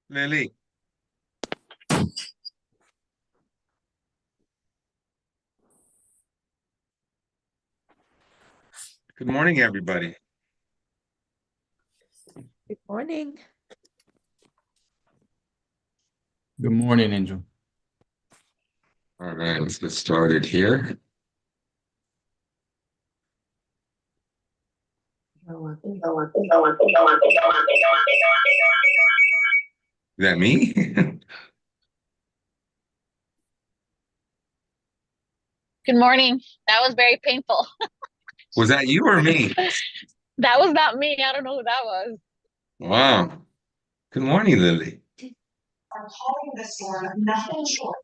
Lily. Good morning, everybody. Good morning. Good morning, Angel. All right, let's get started here. Is that me? Good morning. That was very painful. Was that you or me? That was not me. I don't know who that was. Wow. Good morning, Lily. Are calling this one nothing short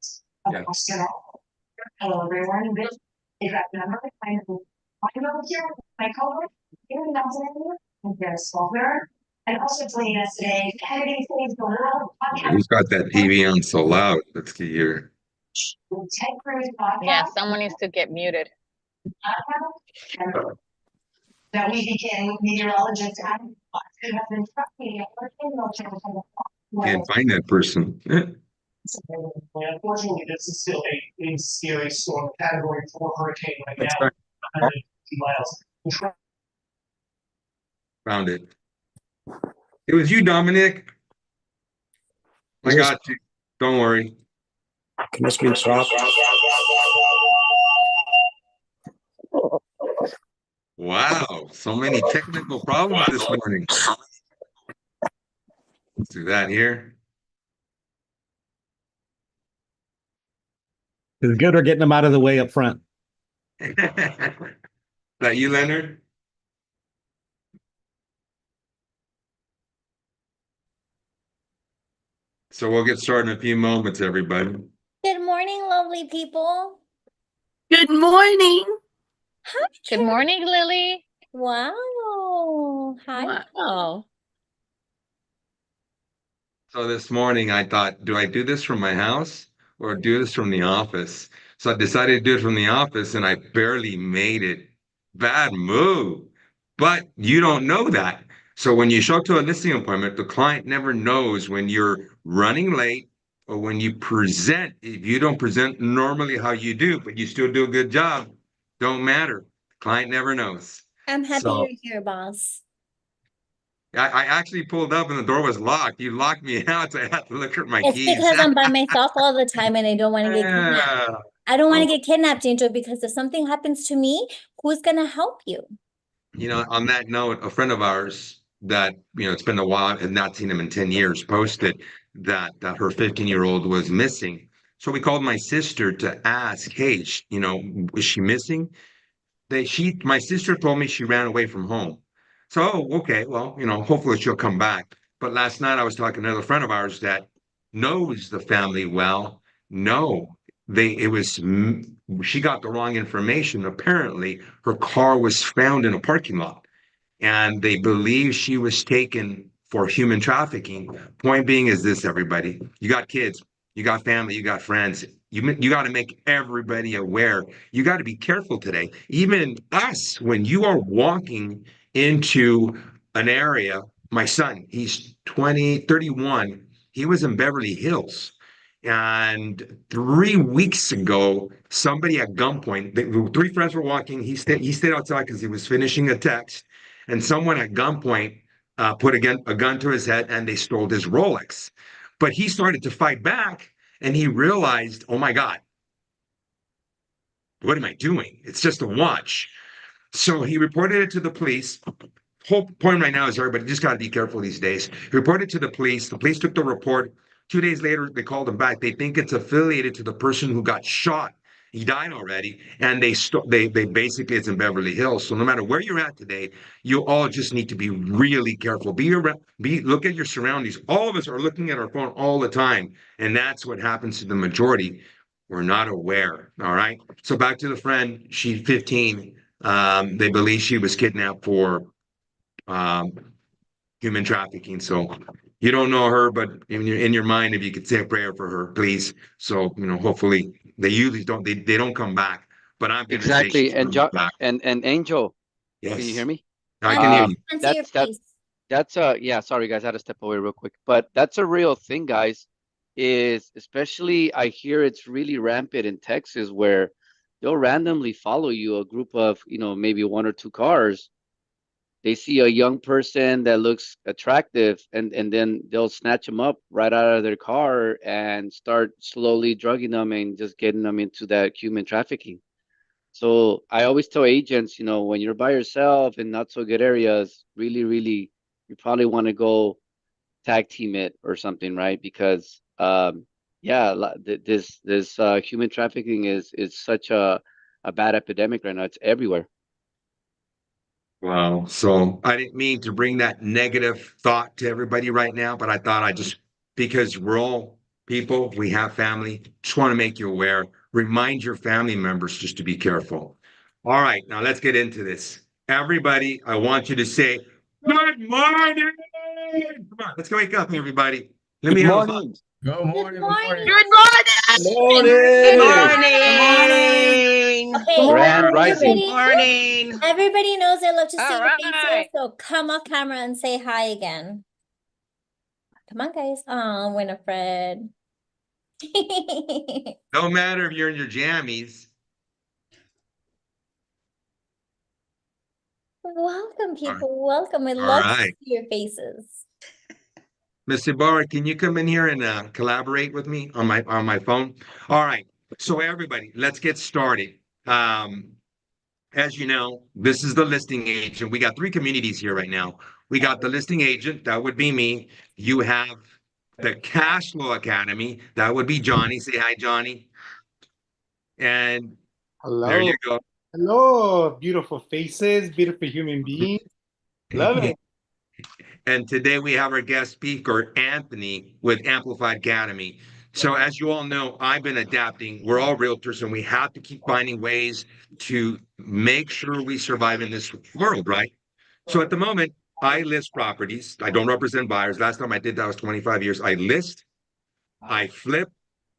of Yeah. hospital. Hello, everyone. This is that number. I'm here with my co-host, Gary Nelson, and Gareth Faulkner, and also joining us today, Kennedy Saves the World podcast. Who's got that TV on so loud? Let's get here. Ted Cruz podcast. Yeah, someone needs to get muted. That we begin meteorologist Adam Fox, who has been tracking Can't find that person. Unfortunately, this is still a scary storm, category 4 hurricane right That's now, right. 150 miles. Found it. It was you, Dominic. I got you. Don't worry. Can this be stopped? Wow, so many technical problems this morning. Let's do that here. It's good we're getting them out of the way up front. Is that you, Leonard? So we'll get started in a few moments, everybody. Good morning, lovely people. Good morning. Hi. Good morning, Lily. Wow. Hi. Wow. So this morning I thought, do I do this from my house or do this from the office? So I decided to do it from the office and I barely made it. Bad move. But you don't know that. So when you show up to a listing appointment, the client never knows when you're running late or when you present. If you don't present normally how you do, but you still do a good job, don't matter. Client never knows. I'm happy So- you're here, boss. I actually pulled up and the door was locked. You locked me out, so I had to look at my It's keys. because I'm by myself all the time and I don't want to get kidnapped. Yeah. I don't want Oh. to get kidnapped, Angel, because if something happens to me, who's gonna help you? You know, on that note, a friend of ours that, it's been a while and not seen him in 10 years posted that her 15-year-old was missing. So we called my sister to ask, hey, is she missing? My sister told me she ran away from home. So, okay, well, hopefully she'll come back. But last night I was talking to another friend of ours that knows the family well. No, she got the wrong information. Apparently, her car was found in a parking lot, and they believe she was taken for human trafficking. Point being is this, everybody. You got kids, you got family, you got friends. You got to make everybody aware. You got to be careful today. Even us, when you are walking into an area, my son, he's 31. He was in Beverly Hills. And 3 weeks ago, somebody at gunpoint, three friends were walking. He stayed outside because he was finishing a text. And someone at gunpoint put a gun to his head and they stole his Rolex. But he started to fight back. And he realized, oh my God, what am I doing? It's just a watch. So he reported it to the police. Whole point right now is everybody just got to be careful these days. He reported to the police. The police took the report. 2 days later, they called him back. They think it's affiliated to the person who got shot. He died already, and they basically it's in Beverly Hills. So no matter where you're at today, you all just need to be really careful. Look at your surroundings. All of us are looking at our phone all the time, and that's what happens to the majority. We're not aware. All right. So back to the friend. She's 15. They believe she was kidnapped for human trafficking. So you don't know her, but in your mind, if you could say a prayer for her, please. So hopefully they usually don't they don't come back. But I'm gonna say Exactly. she's coming back. And Angel, Yes. can you hear me? I can hear you. Answer your That's that face. that's a yeah, sorry guys, I had to step away real quick. But that's a real thing, guys, is especially I hear it's really rampant in Texas where they'll randomly follow you, a group of, maybe one or two cars. They see a young person that looks attractive and then they'll snatch them up right out of their car and start slowly drugging them and just getting them into that human trafficking. So I always tell agents, when you're by yourself in not so good areas, really, really, you probably want to go tag team it or something, right? Because yeah, this human trafficking is such a bad epidemic right now. It's everywhere. Wow. So I didn't mean to bring that negative thought to everybody right now, but I thought because we're all people, we have family, just want to make you aware, remind your family members just to be careful. All right, now let's get into this. Everybody, I want you to say, good morning. Come on, let's go wake up, everybody. Let me have a Good Good morning. morning. Good morning. Morning. Morning. Okay, Grand rising. everybody, Morning. everybody knows I love to see All your right. faces, so come off camera and say hi again. Come on, guys. Oh, Winifred. no matter if you're in your jammies. Welcome, All right. people. Welcome. I All love to right. see your faces. Miss Ibarra, can you come in here and collaborate with me on my phone? All right. So everybody, let's get started. As you know, this is the listing agent. We got three communities here right now. We got the listing agent, that would be me. You have the Cash Flow Academy, that would be Johnny. Say hi, Johnny. And there Hello. you go. Hello. Beautiful faces, beautiful human beings. Love it. And today we have our guest speaker, Anthony, with Amplified Academy. So, as you all know, I've been adapting. We're all realtors, and we have to keep finding ways to make sure we survive in this world, right? So, at the moment, I list properties. I don't represent buyers. Last time I did that was 25 years. I list, I flip,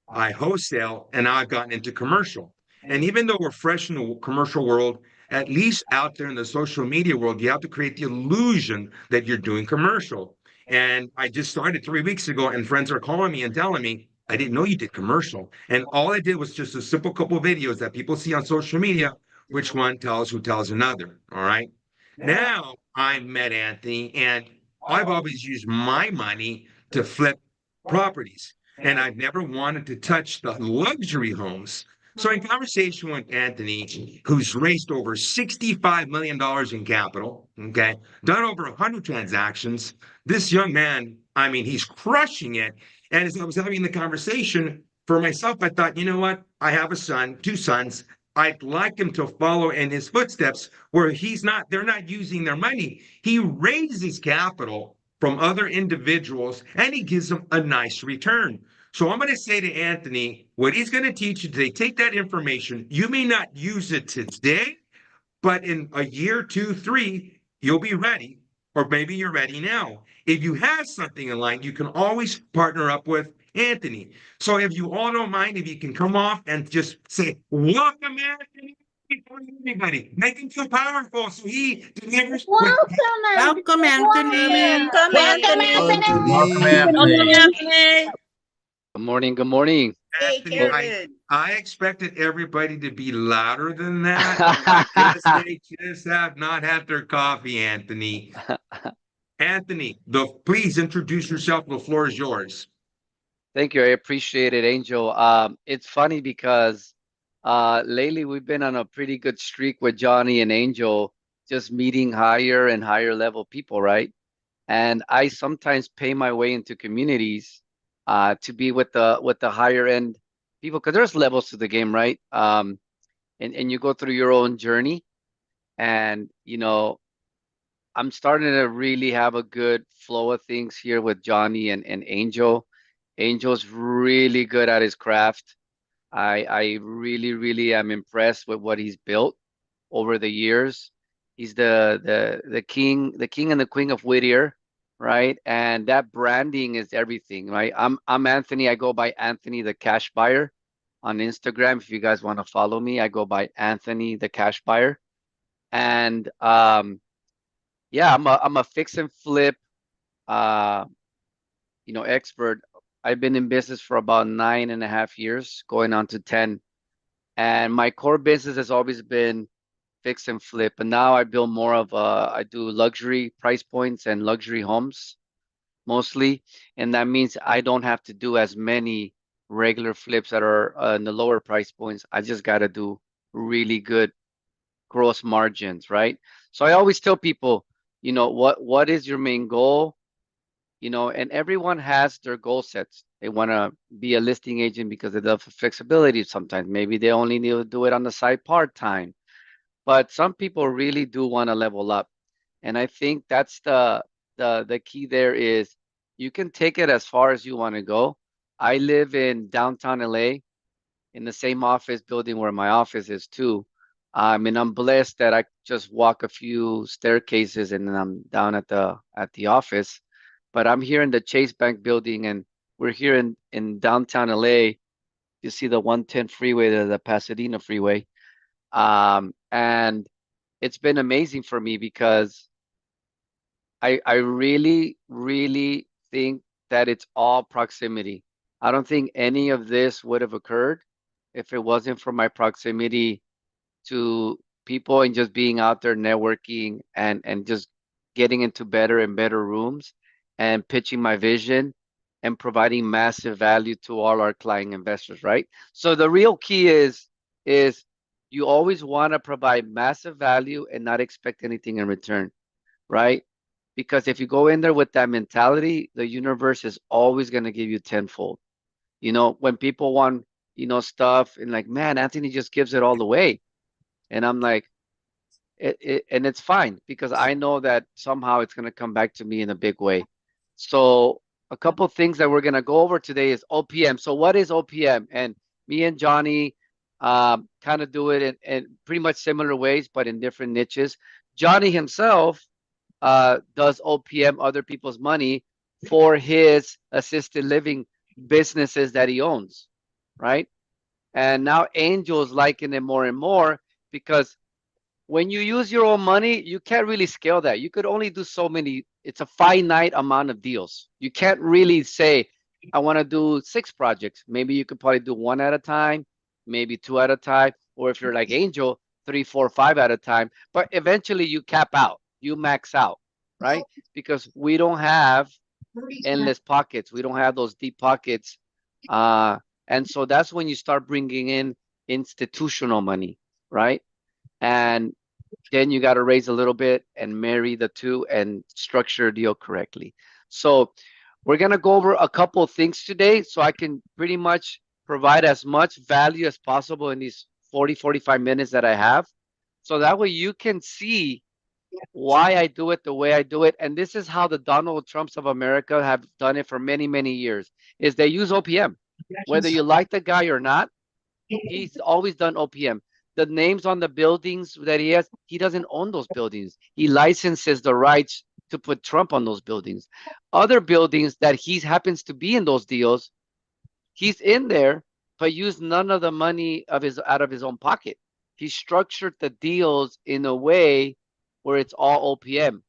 I wholesale, and now I've gotten into commercial. And even though we're fresh in the commercial world, at least out there in the social media world, you have to create the illusion that you're doing commercial. And I just started 3 weeks ago, and friends are calling me and telling me, I didn't know you did commercial. And all I did was just a simple couple of videos that people see on social media, which one tells who tells another. All right. Now I met Anthony, and I've always used my money to flip properties, and I've never wanted to touch the luxury homes. So, in conversation with Anthony, who's raised over $65 million in capital, okay, done over 100 transactions, this young man, I mean, he's crushing it. And as I was having the conversation for myself, I thought, you know what? I have a son, two sons. I'd like him to follow in his footsteps where they're not using their money. He raises capital from other individuals and he gives them a nice return. So I'm going to say to Anthony, what he's going to teach you today, take that information. You may not use it today, but in a year, two, three, you'll be ready, or maybe you're ready now. If you have something in line, you can always partner up with Anthony. So if you all don't mind, if you can come off and just say, welcome, Anthony. Everybody, make him feel powerful so he delivers with Welcome, Anthony. Welcome, Anthony. Welcome, Welcome, Anthony. Anthony. Good morning. Good morning. Hey, Anthony. Karen. I expected everybody to be louder than that. I guess they just have not had their coffee, Anthony. Anthony, please introduce yourself. The floor is yours. Thank you. I appreciate it, Angel. It's funny because lately we've been on a pretty good streak with Johnny and Angel, just meeting higher and higher level people, right? And I sometimes pay my way into communities to be with the higher end people because there's levels to the game, right? And you go through your own journey, and I'm starting to really have a good flow of things here with Johnny and Angel. Angel's really good at his craft. I really, really am impressed with what he's built over the years. He's the king and the queen of Whittier, right? And that branding is everything, right? I'm Anthony. I go by Anthony the Cash Buyer on Instagram. If you guys want to follow me, I go by Anthony the Cash Buyer. And yeah, I'm a fix and flip uh, expert. I've been in business for about 9.5 years, going on to 10. And my core business has always been fix and flip. But now I build more of I do luxury price points and luxury homes mostly. And that means I don't have to do as many regular flips that are in the lower price points. I just got to do really good gross margins, right? So I always tell people, what is your main goal? And everyone has their goal sets. They want to be a listing agent because they love flexibility sometimes. Maybe they only need to do it on the side part-time. But some people really do want to level up. And I think that's the key there is you can take it as far as you want to go. I live in downtown LA in the same office building where my office is too. And I'm blessed that I just walk a few staircases and then I'm down at the office. But I'm here in the Chase Bank building, and we're here in downtown LA. You see the 110 freeway, the Pasadena freeway. And it's been amazing for me because I really, really think that it's all proximity. I don't think any of this would have occurred if it wasn't for my proximity to people and just being out there networking and just getting into better and better rooms and pitching my vision and providing massive value to all our client investors, right? So the real key is you always want to provide massive value and not expect anything in return, right? Because if you go in there with that mentality, the universe is always going to give you tenfold. When people want, stuff and like, man, Anthony just gives it all away. And I'm like, and it's fine because I know that somehow it's going to come back to me in a big way. So a couple of things that we're going to go over today is OPM. So what is OPM? And me and Johnny kind of do it in pretty much similar ways, but in different niches. Johnny himself does OPM, other people's money, for his assisted living businesses that he owns, right? And now Angel's liking it more and more because when you use your own money, you can't really scale that. You could only do so many. It's a finite amount of deals. You can't really say, I want to do 6 projects. Maybe you could probably do 1 at a time, maybe 2 at a time. Or if you're like Angel, 3, 4, 5 at a time. But eventually you cap out, you max out, right? Because we don't have endless pockets. We don't have those deep pockets. And so that's when you start bringing in institutional money, right? And then you got to raise a little bit and marry the two and structure a deal correctly. So we're going to go over a couple of things today so I can pretty much provide as much value as possible in these 45 minutes that I have. So that way you can see why I do it the way I do it. And this is how the Donald Trumps of America have done it for many, many years, is they use OPM. Whether you like the guy or not, he's always done OPM. The names on the buildings that he has, he doesn't own those buildings. He licenses the rights to put Trump on those buildings. Other buildings that he happens to be in those deals, he's in there, but used none of the money out of his own pocket. He structured the deals in a way where it's all OPM.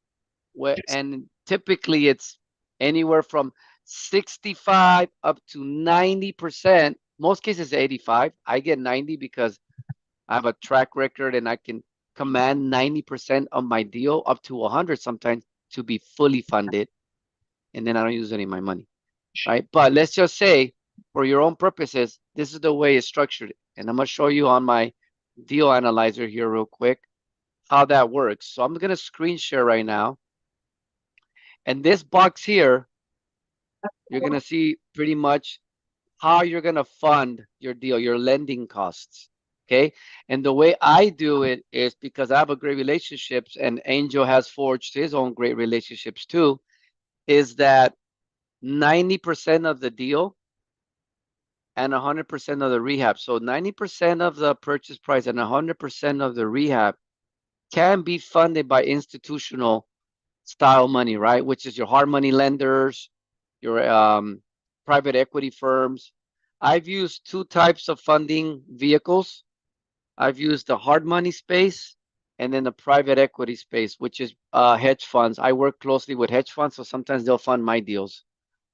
And typically it's anywhere from 65 up to 90%. Most cases 85. I get 90 because I have a track record and I can command 90% of my deal, up to 100 sometimes, to be fully funded. And then I don't use any of my money, right? But let's just say, for your own purposes, this is the way it's structured. And I'm going to show you on my deal analyzer here real quick how that works. So I'm going to screen share right now. And this box here, you're going to see pretty much how you're going to fund your deal, your lending costs. Okay. And the way I do it is because I have a great relationships and Angel has forged his own great relationships too, is that 90% of the deal and 100% of the rehab. So 90% of the purchase price and 100% of the rehab can be funded by institutional style money, right? Which is your hard money lenders, your private equity firms. I've used 2 types of funding vehicles. I've used the hard money space and then the private equity space, which is hedge funds. I work closely with hedge funds, so sometimes they'll fund my deals.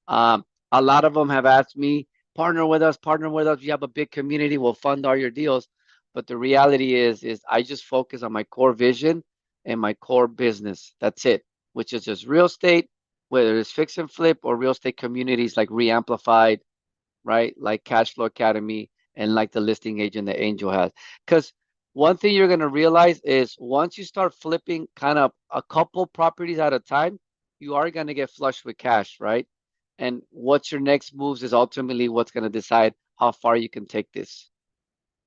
A lot of them have asked me, partner with us, partner with us. You have a big community, we'll fund all your deals. But the reality is I just focus on my core vision and my core business. That's it, which is just real estate, whether it's fix and flip or real estate communities like Reamplified, right? Like Cash Flow Academy and like the listing agent that Angel has. Because one thing you're going to realize is once you start flipping kind of a couple properties at a time, you are going to get flushed with cash, right? And what's your next moves is ultimately what's going to decide how far you can take this.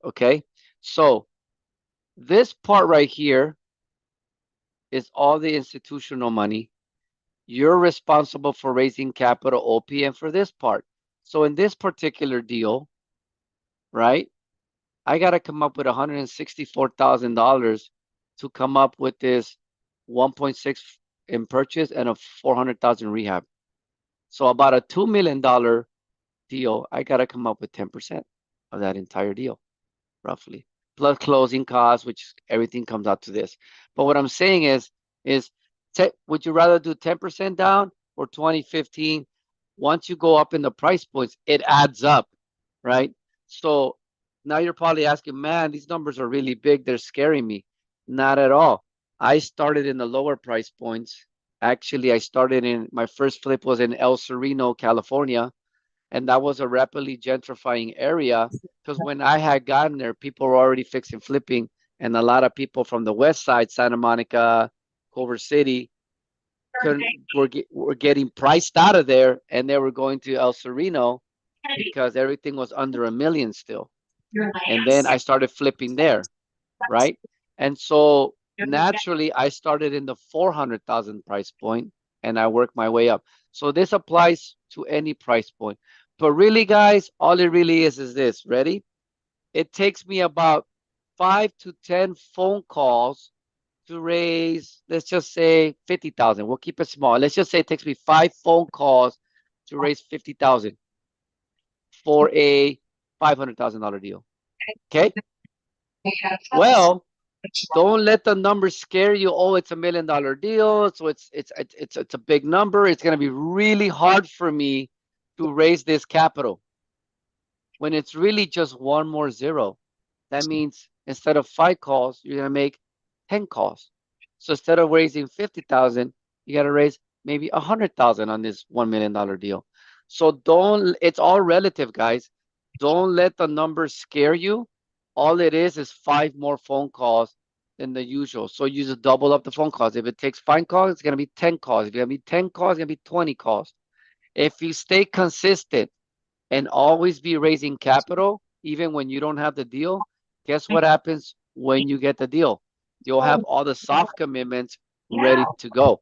Okay. So this part right here is all the institutional money. You're responsible for raising capital OPM for this part. So in this particular deal, right, I got to come up with $164,000 to come up with this 1.6 in purchase and a 400,000 rehab. So about a $2 million deal, I got to come up with 10% of that entire deal, roughly, plus closing costs, which everything comes out to this. But what I'm saying is would you rather do 10% down or 20, 15? Once you go up in the price points, it adds up, right? So now you're probably asking, man, these numbers are really big. They're scaring me. Not at all. I started in the lower price points. Actually, I started in my first flip was in El Sereno, California, and that was a rapidly gentrifying area because when I had gotten there, people were already fixing flipping, and a lot of people from the west side, Santa Monica, Culver City, were getting priced out of there, and they were going to El Sereno because everything was under $1 million still. And then I started flipping there, right? And so naturally, I started in the 400,000 price point, and I worked my way up. So this applies to any price point. But really, guys, all it really is this. Ready? It takes me about 5 to 10 phone calls to raise, let's just say 50,000. We'll keep it small. Let's just say it takes me 5 phone calls to raise 50,000 for a $500,000 deal. Okay. Well, don't let the number scare you. Oh, it's $1 million deal, so it's a big number. It's gonna be really hard for me to raise this capital when it's really just one more zero. That means instead of 5 calls, you're gonna make 10 calls. So instead of raising 50,000, you gotta raise maybe 100,000 on this $1 million deal. So it's all relative, guys. Don't let the numbers scare you. All it is 5 more phone calls than the usual. So you just double up the phone calls. If it takes 5 calls, it's gonna be 10 calls. If it's gonna be 10 calls, it's gonna be 20 calls. If you stay consistent and always be raising capital, even when you don't have the deal, guess what happens when you get the deal? You'll have all the soft commitments ready to go.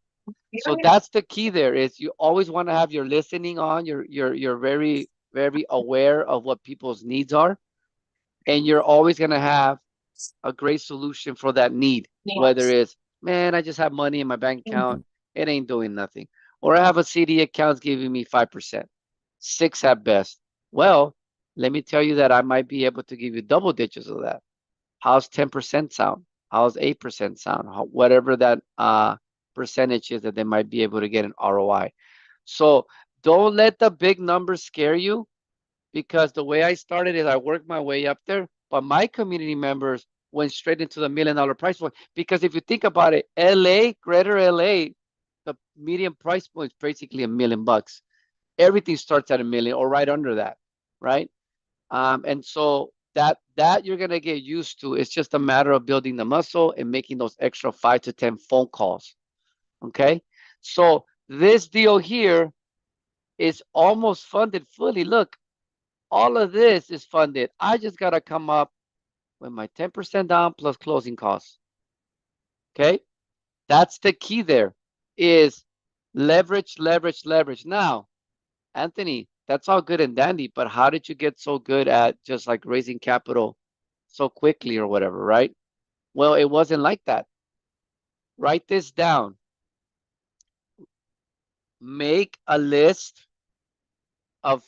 So that's the key there is you always want to have your listening on, you're very, very aware of what people's needs are. And you're always going to have a great solution for that need, whether it's, man, I just have money in my bank account. It ain't doing nothing. Or I have a CD account giving me 5%, 6 at best. Well, let me tell you that I might be able to give you double digits of that. How's 10% sound? How's 8% sound? Whatever that percentage is that they might be able to get an ROI. So don't let the big numbers scare you, because the way I started is I worked my way up there, but my community members went straight into the $1 million price point. Because if you think about it, LA, greater LA, the median price point is basically $1 million. Everything starts at $1 million or right under that, right? And so that you're gonna get used to. It's just a matter of building the muscle and making those extra 5 to 10 phone calls. Okay, so this deal here is almost funded fully. Look, all of this is funded. I just gotta come up with my 10% down plus closing costs. Okay, that's the key there, is leverage, leverage, leverage. Now, Anthony, that's all good and dandy, but how did you get so good at just like raising capital so quickly or whatever, right? Well, it wasn't like that. Write this down. Make a list of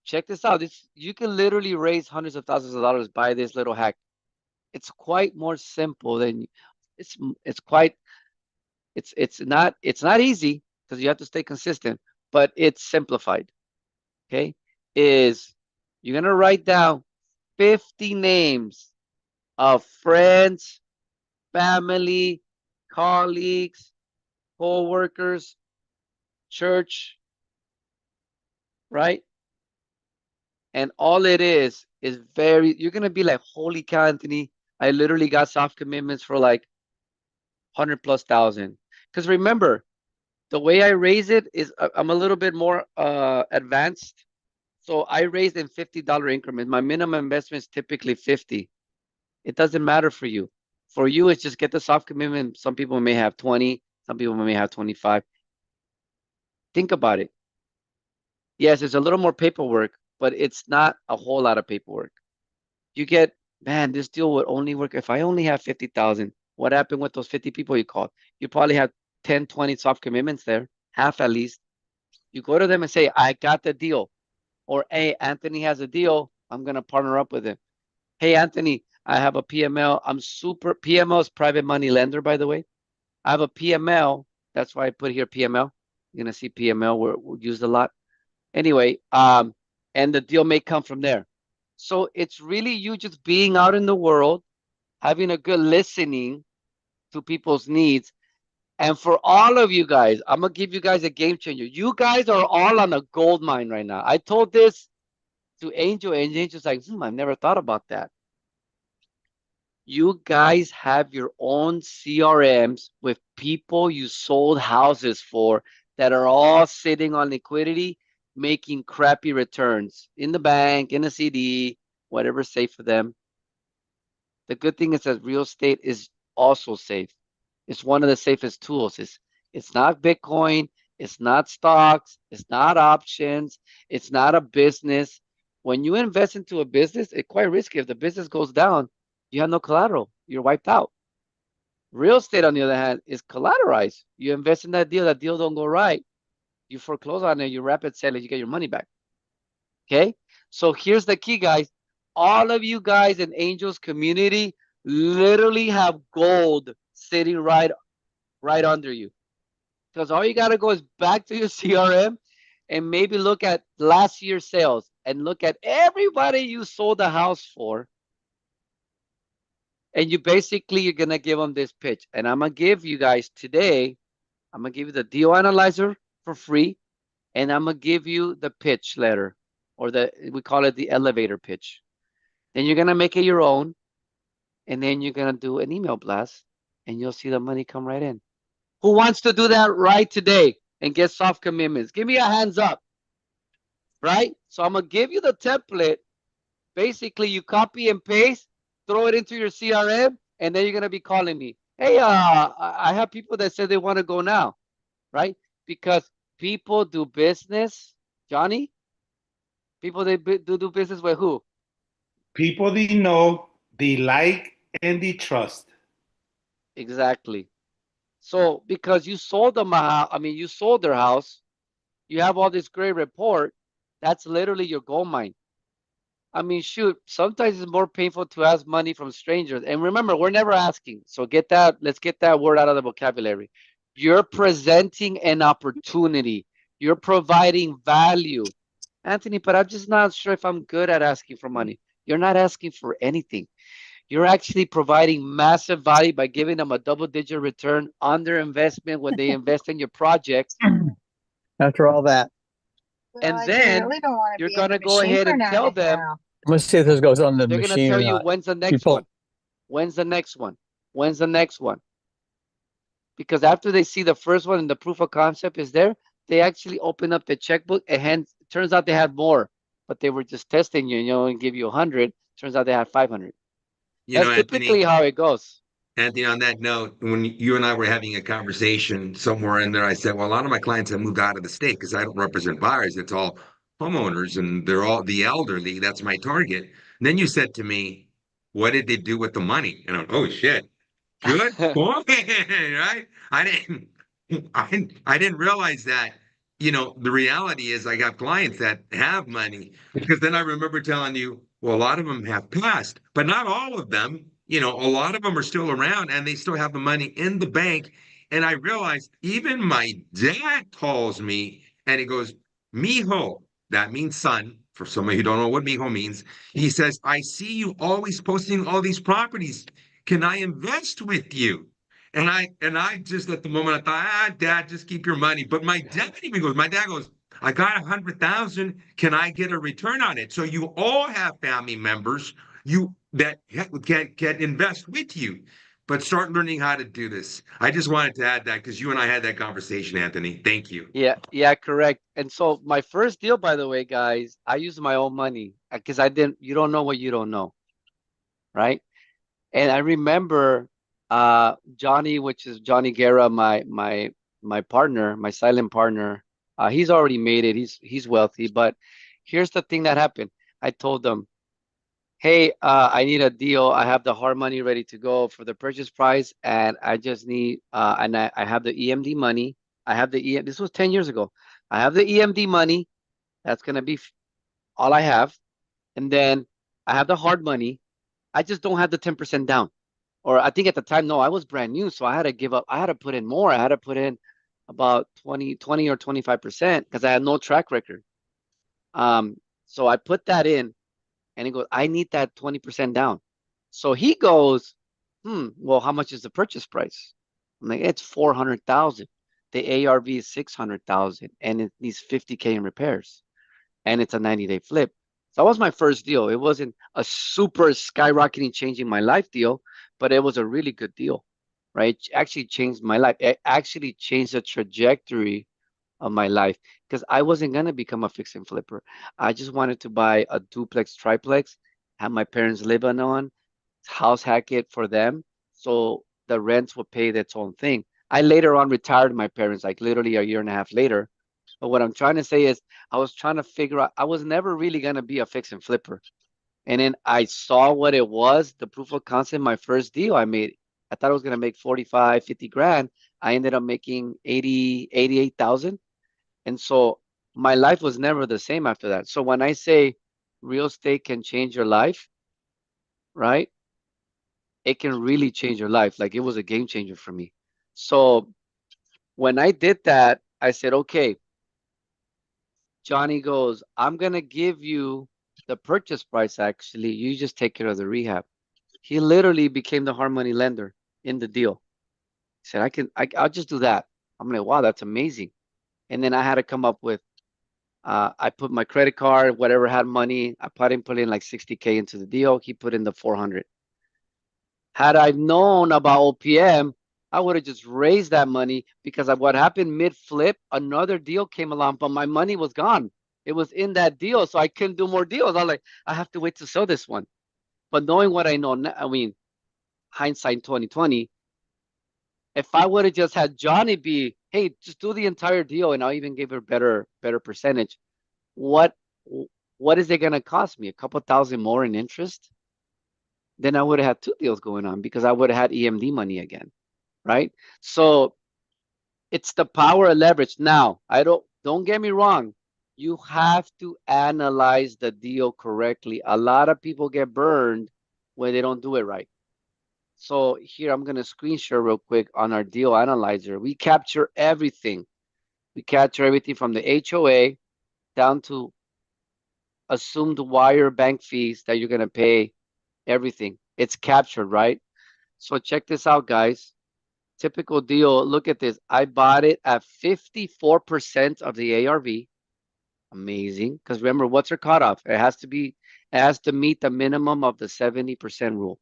check this out. You can literally raise hundreds of thousands of dollars by this little hack. It's quite more simple than it's quite it's not easy because you have to stay consistent, but it's simplified. Okay, is you're gonna write down 50 names of friends, family, colleagues, co-workers, church, right? And all it is you're gonna be like, holy cow, Anthony, I literally got soft commitments for like 100,000+. Because remember, the way I raise it is I'm a little bit more advanced. So I raised in $50 increments. My minimum investment is typically 50. It doesn't matter for you. For you, it's just get the soft commitment. Some people may have 20, some people may have 25. Think about it. Yes, it's a little more paperwork, but it's not a whole lot of paperwork. You get, man, this deal would only work if I only have 50,000. What happened with those 50 people you called? You probably have 10, 20 soft commitments there, half at least. You go to them and say, I got the deal. Or, hey, Anthony has a deal. I'm going to partner up with him. Hey, Anthony, I have a PML. PML is private money lender, by the way. I have a PML. That's why I put here PML. You're going to see PML. We're used a lot. Anyway, and the deal may come from there. So it's really you just being out in the world, having a good listening to people's needs. And for all of you guys, I'm going to give you guys a game changer. You guys are all on a gold mine right now. I told this to Angel, and Angel's like, I've never thought about that. You guys have your own CRMs with people you sold houses for that are all sitting on liquidity, making crappy returns in the bank, in a CD, whatever's safe for them. The good thing is that real estate is also safe. It's one of the safest tools. It's not Bitcoin. It's not stocks. It's not options. It's not a business. When you invest into a business, it's quite risky. If the business goes down, you have no collateral. You're wiped out. Real estate, on the other hand, is collateralized. You invest in that deal don't go right. You foreclose on it, you rapid sell it, you get your money back. Okay? So here's the key, guys. All of you guys in Angels community literally have gold sitting right under you. Because all you got to go is back to your CRM and maybe look at last year's sales and look at everybody you sold the house for. And you're going to give them this pitch. And I'm going to give you guys today, I'm going to give you the deal analyzer for free. And I'm going to give you the pitch letter, or we call it the elevator pitch. Then you're going to make it your own. And then you're going to do an email blast and you'll see the money come right in. Who wants to do that right today and get soft commitments? Give me a hands up, right? So I'm going to give you the template. Basically, you copy and paste, throw it into your CRM, and then you're going to be calling me. Hey, I have people that say they want to go now, right? Because people do business, Johnny, people they do business with who? People they know, they like, and they trust. Exactly. So because you sold them you sold their house, you have all this great report, that's literally your gold mine. I mean, shoot, sometimes it's more painful to ask money from strangers. And remember, we're never asking. So let's get that word out of the vocabulary. You're presenting an opportunity. You're providing value. Anthony, but I'm just not sure if I'm good at asking for money. You're not asking for anything. You're actually providing massive value by giving them a double-digit return on their investment when they invest in your project. After all that. And then you're going to go ahead and tell them. Let's see if this goes on the They're going to machine tell or you not. when's the next one. When's the next one? When's the next one? Because after they see the first one and the proof of concept is there, they actually open up the checkbook and hence turns out they had more, but they were just testing you, and give you 100. Turns out they had 500. That's typically how it goes. Anthony, on that note, when you and I were having a conversation somewhere in there, I said, well, a lot of my clients have moved out of the state because I don't represent buyers. It's all homeowners and they're all the elderly. That's my target. And then you said to me, what did they do with the money? And I'm, oh shit, good point, right? I didn't realize that. The reality is I got clients that have money because then I remember telling you, well, a lot of them have passed, but not all of them. you know, a lot of them are still around and they still have the money in the bank. And I realized even my dad calls me and he goes, Mijo, that means son. For some of you who don't know what Mijo means, he says, I see you always posting all these properties. Can I invest with you? And I just at the moment I thought, dad, just keep your money. But my dad even goes, my dad goes, I got 100,000. Can I get a return on it? So you all have family members you that can invest with you, but start learning how to do this. I just wanted to add that because you and I had that conversation, Anthony. Thank you. Yeah, correct. And so my first deal, by the way, guys, I used my own money because I didn't, you don't know what you don't know, right? And I remember Johnny, which is Johnny Guerra, my partner, my silent partner. He's already made it. He's wealthy, but here's the thing that happened. I told them, hey, I need a deal. I have the hard money ready to go for the purchase price, and I just need and I have the EMD money. I have the this was 10 years ago. I have the EMD money. That's gonna be all I have. And then I have the hard money. I just don't have the 10% down. Or I think at the time, no, I was brand new, so I had to give up. I had to put in more. I had to put in about 20 or 25% because I had no track record. So I put that in, and he goes, I need that 20% down. So he goes, well, how much is the purchase price? I'm like, it's 400,000. The ARV is 600,000, and it needs 50K in repairs, and it's a 90-day flip. So that was my first deal. It wasn't a super skyrocketing, changing my life deal, but it was a really good deal, right? It actually changed my life. It actually changed the trajectory of my life because I wasn't gonna become a fix and flipper. I just wanted to buy a duplex, triplex, have my parents live on, house hack it for them, so the rents would pay its own thing. I later on retired my parents, like literally a year and a half later. But what I'm trying to say is, I was trying to figure out. I was never really gonna be a fix and flipper, and then I saw what it was, the proof of concept. My first deal I made, I thought I was gonna make 45, 50 grand. I ended up making 80, 88,000. And so my life was never the same after that. So when I say real estate can change your life, right? It can really change your life. Like it was a game changer for me. So when I did that, I said, okay, Johnny goes, I'm going to give you the purchase price. Actually, you just take care of the rehab. He literally became the hard money lender in the deal. He said, I'll just do that. I'm like, wow, that's amazing. And then I had to come up with, I put my credit card, whatever had money, I put in like 60K into the deal. He put in the 400. Had I known about OPM, I would have just raised that money because of what happened mid flip. Another deal came along, but my money was gone. It was in that deal, so I couldn't do more deals. I was like, I have to wait to sell this one. But knowing what I know now, I mean, hindsight 2020, if I would have just had Johnny be, hey, just do the entire deal, and I'll even give her better percentage. What what is it gonna cost me? A couple thousand more in interest? Then I would have had two deals going on because I would have had EMD money again, right? So it's the power of leverage. Now, don't get me wrong. You have to analyze the deal correctly. A lot of people get burned when they don't do it right. So here I'm gonna screen share real quick on our deal analyzer. We capture everything. We capture everything from the HOA down to assumed wire bank fees that you're gonna pay, everything. It's captured, right? So check this out, guys. Typical deal. Look at this. I bought it at 54% of the ARV. Amazing. Because remember, what's our cutoff? It has to meet the minimum of the 70% rule.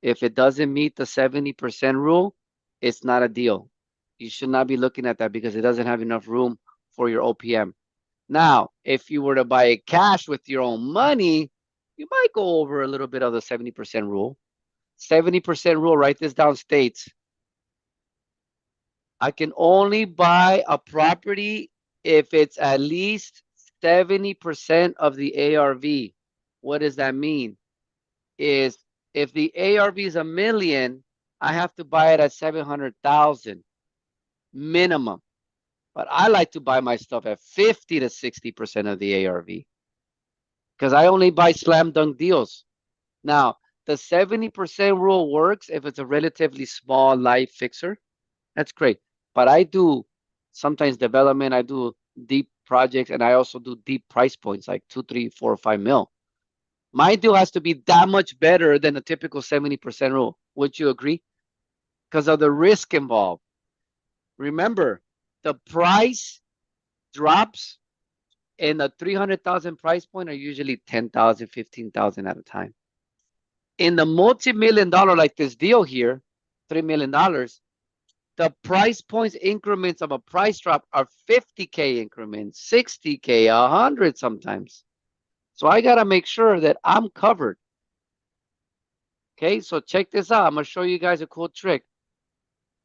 If it doesn't meet the 70% rule, it's not a deal. You should not be looking at that because it doesn't have enough room for your OPM. Now, if you were to buy it cash with your own money, you might go over a little bit of the 70% rule. 70% rule, write this down, states I can only buy a property if it's at least 70% of the ARV. What does that mean? Is if the ARV is $1 million, I have to buy it at 700,000 minimum. But I like to buy my stuff at 50 to 60% of the ARV because I only buy slam dunk deals. Now, The 70% rule works if it's a relatively small life fixer. That's great. But I do sometimes development, I do deep projects, and I also do deep price points like 2, 3, 4, 5 mil. My deal has to be that much better than a typical 70% rule. Would you agree? Because of the risk involved. Remember, the price drops in the 300,000 price point are usually 10,000, 15,000 at a time. In the multi-million dollar like this deal here, $3 million, the price points increments of a price drop are 50K increments, 60K, 100 sometimes. So I got to make sure that I'm covered. Okay, so check this out. I'm going to show you guys a cool trick.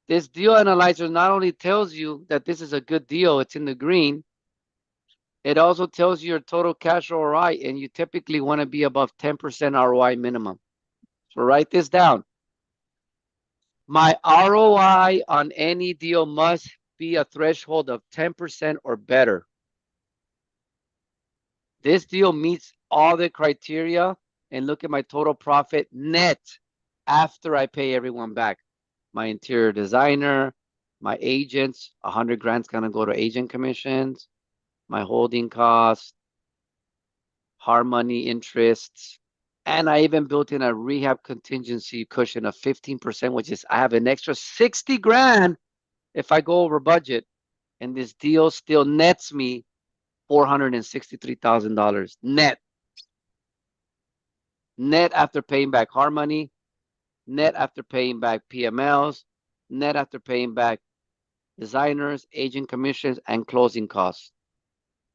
This deal analyzer not only tells you that this is a good deal, it's in the green, it also tells you your total cash ROI, and you typically want to be above 10% ROI minimum. So write this down. My ROI on any deal must be a threshold of 10% or better. This deal meets all the criteria, and look at my total profit net after I pay everyone back. My interior designer, my agents, 100 grand's gonna go to agent commissions, my holding costs, hard money interests, and I even built in a rehab contingency cushion of 15%, which is I have an extra 60 grand if I go over budget, and this deal still nets me $463,000 net. Net after paying back hard money, net after paying back PMLs, net after paying back designers, agent commissions, and closing costs,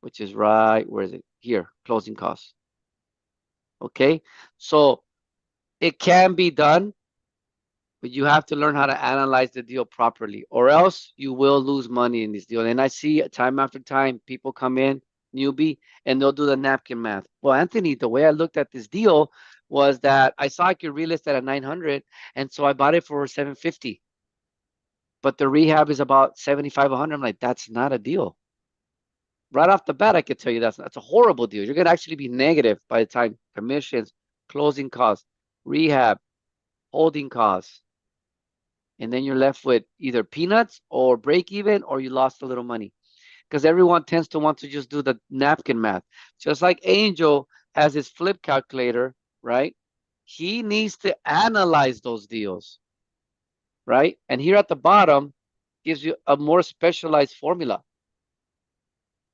which is right, where is it? Here, closing costs. Okay, so it can be done, but you have to learn how to analyze the deal properly, or else you will lose money in this deal. And I see time after time, people come in, newbie, and they'll do the napkin math. Well, Anthony, the way I looked at this deal was that I saw I could relist at 900, and so I bought it for 750. But the rehab is about 75, 100. I'm like, that's not a deal. Right off the bat, I could tell you that's a horrible deal. You're going to actually be negative by the time commissions, closing costs, rehab, holding costs. And then you're left with either peanuts or break even, or you lost a little money. Because everyone tends to want to just do the napkin math. Just like Angel has his flip calculator, right? He needs to analyze those deals, right? And here at the bottom gives you a more specialized formula.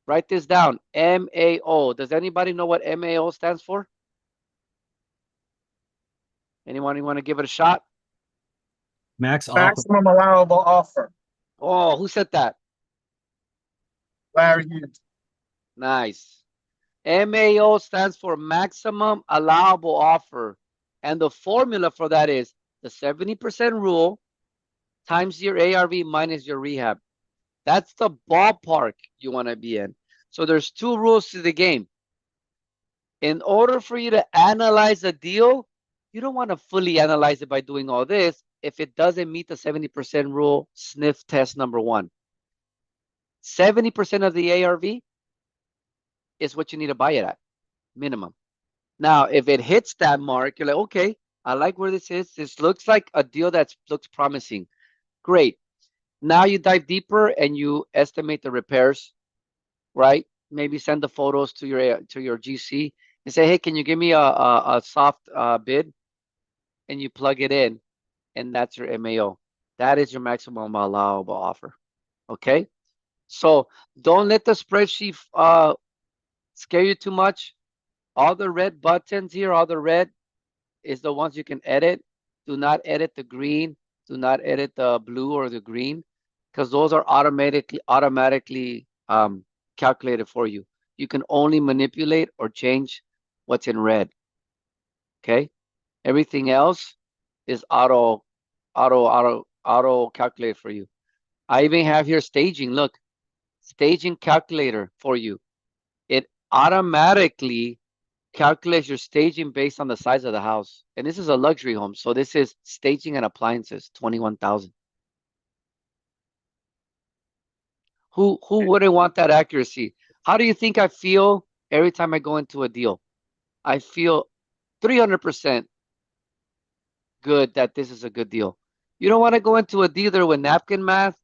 Write this down, MAO. Does anybody know what MAO stands for? Anyone want to give it a shot? Maximum allowable offer. Oh, who said that? Larry Hughes. Nice. MAO stands for maximum allowable offer. And the formula for that is the 70% rule times your ARV minus your rehab. That's the ballpark you want to be in. So there's two rules to the game. In order for you to analyze a deal, you don't want to fully analyze it by doing all this. If it doesn't meet the 70% rule, sniff test number 1. 70% of the ARV is what you need to buy it at, minimum. Now, if it hits that mark, you're like, okay, I like where this is. This looks like a deal that looks promising. Great. Now you dive deeper and you estimate the repairs, right? Maybe send the photos to your GC and say, hey, can you give me a soft bid? And you plug it in, and that's your MAO. That is your maximum allowable offer. Okay? So don't let the spreadsheet scare you too much. All the red buttons here, all the red is the ones you can edit. Do not edit the green. Do not edit the blue or the green, because those are automatically calculated for you. You can only manipulate or change what's in red. Okay? Everything else is auto calculate for you. I even have here staging. Look, staging calculator for you. It automatically calculates your staging based on the size of the house. And this is a luxury home. So this is staging and appliances, 21,000. Who wouldn't want that accuracy? How do you think I feel every time I go into a deal? I feel 300% good that this is a good deal. You don't want to go into a dealer with napkin math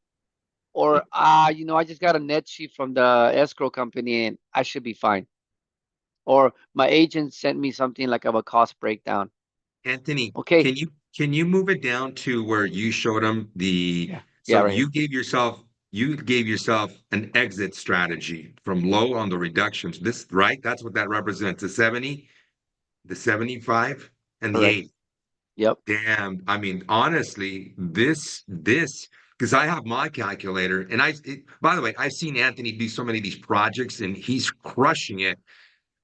or, I just got a net sheet from the escrow company and I should be fine. Or my agent sent me something like of a cost breakdown. Anthony, Okay. can you move it down to where you showed them the Yeah. so Yeah, right here. you gave yourself an exit strategy from low on the reductions. This right? That's what that represents. The 70, the 75, and the Correct. 80. Yep. Damn, I mean, honestly, because I have my calculator, and by the way, I've seen Anthony do so many of these projects, and he's crushing it.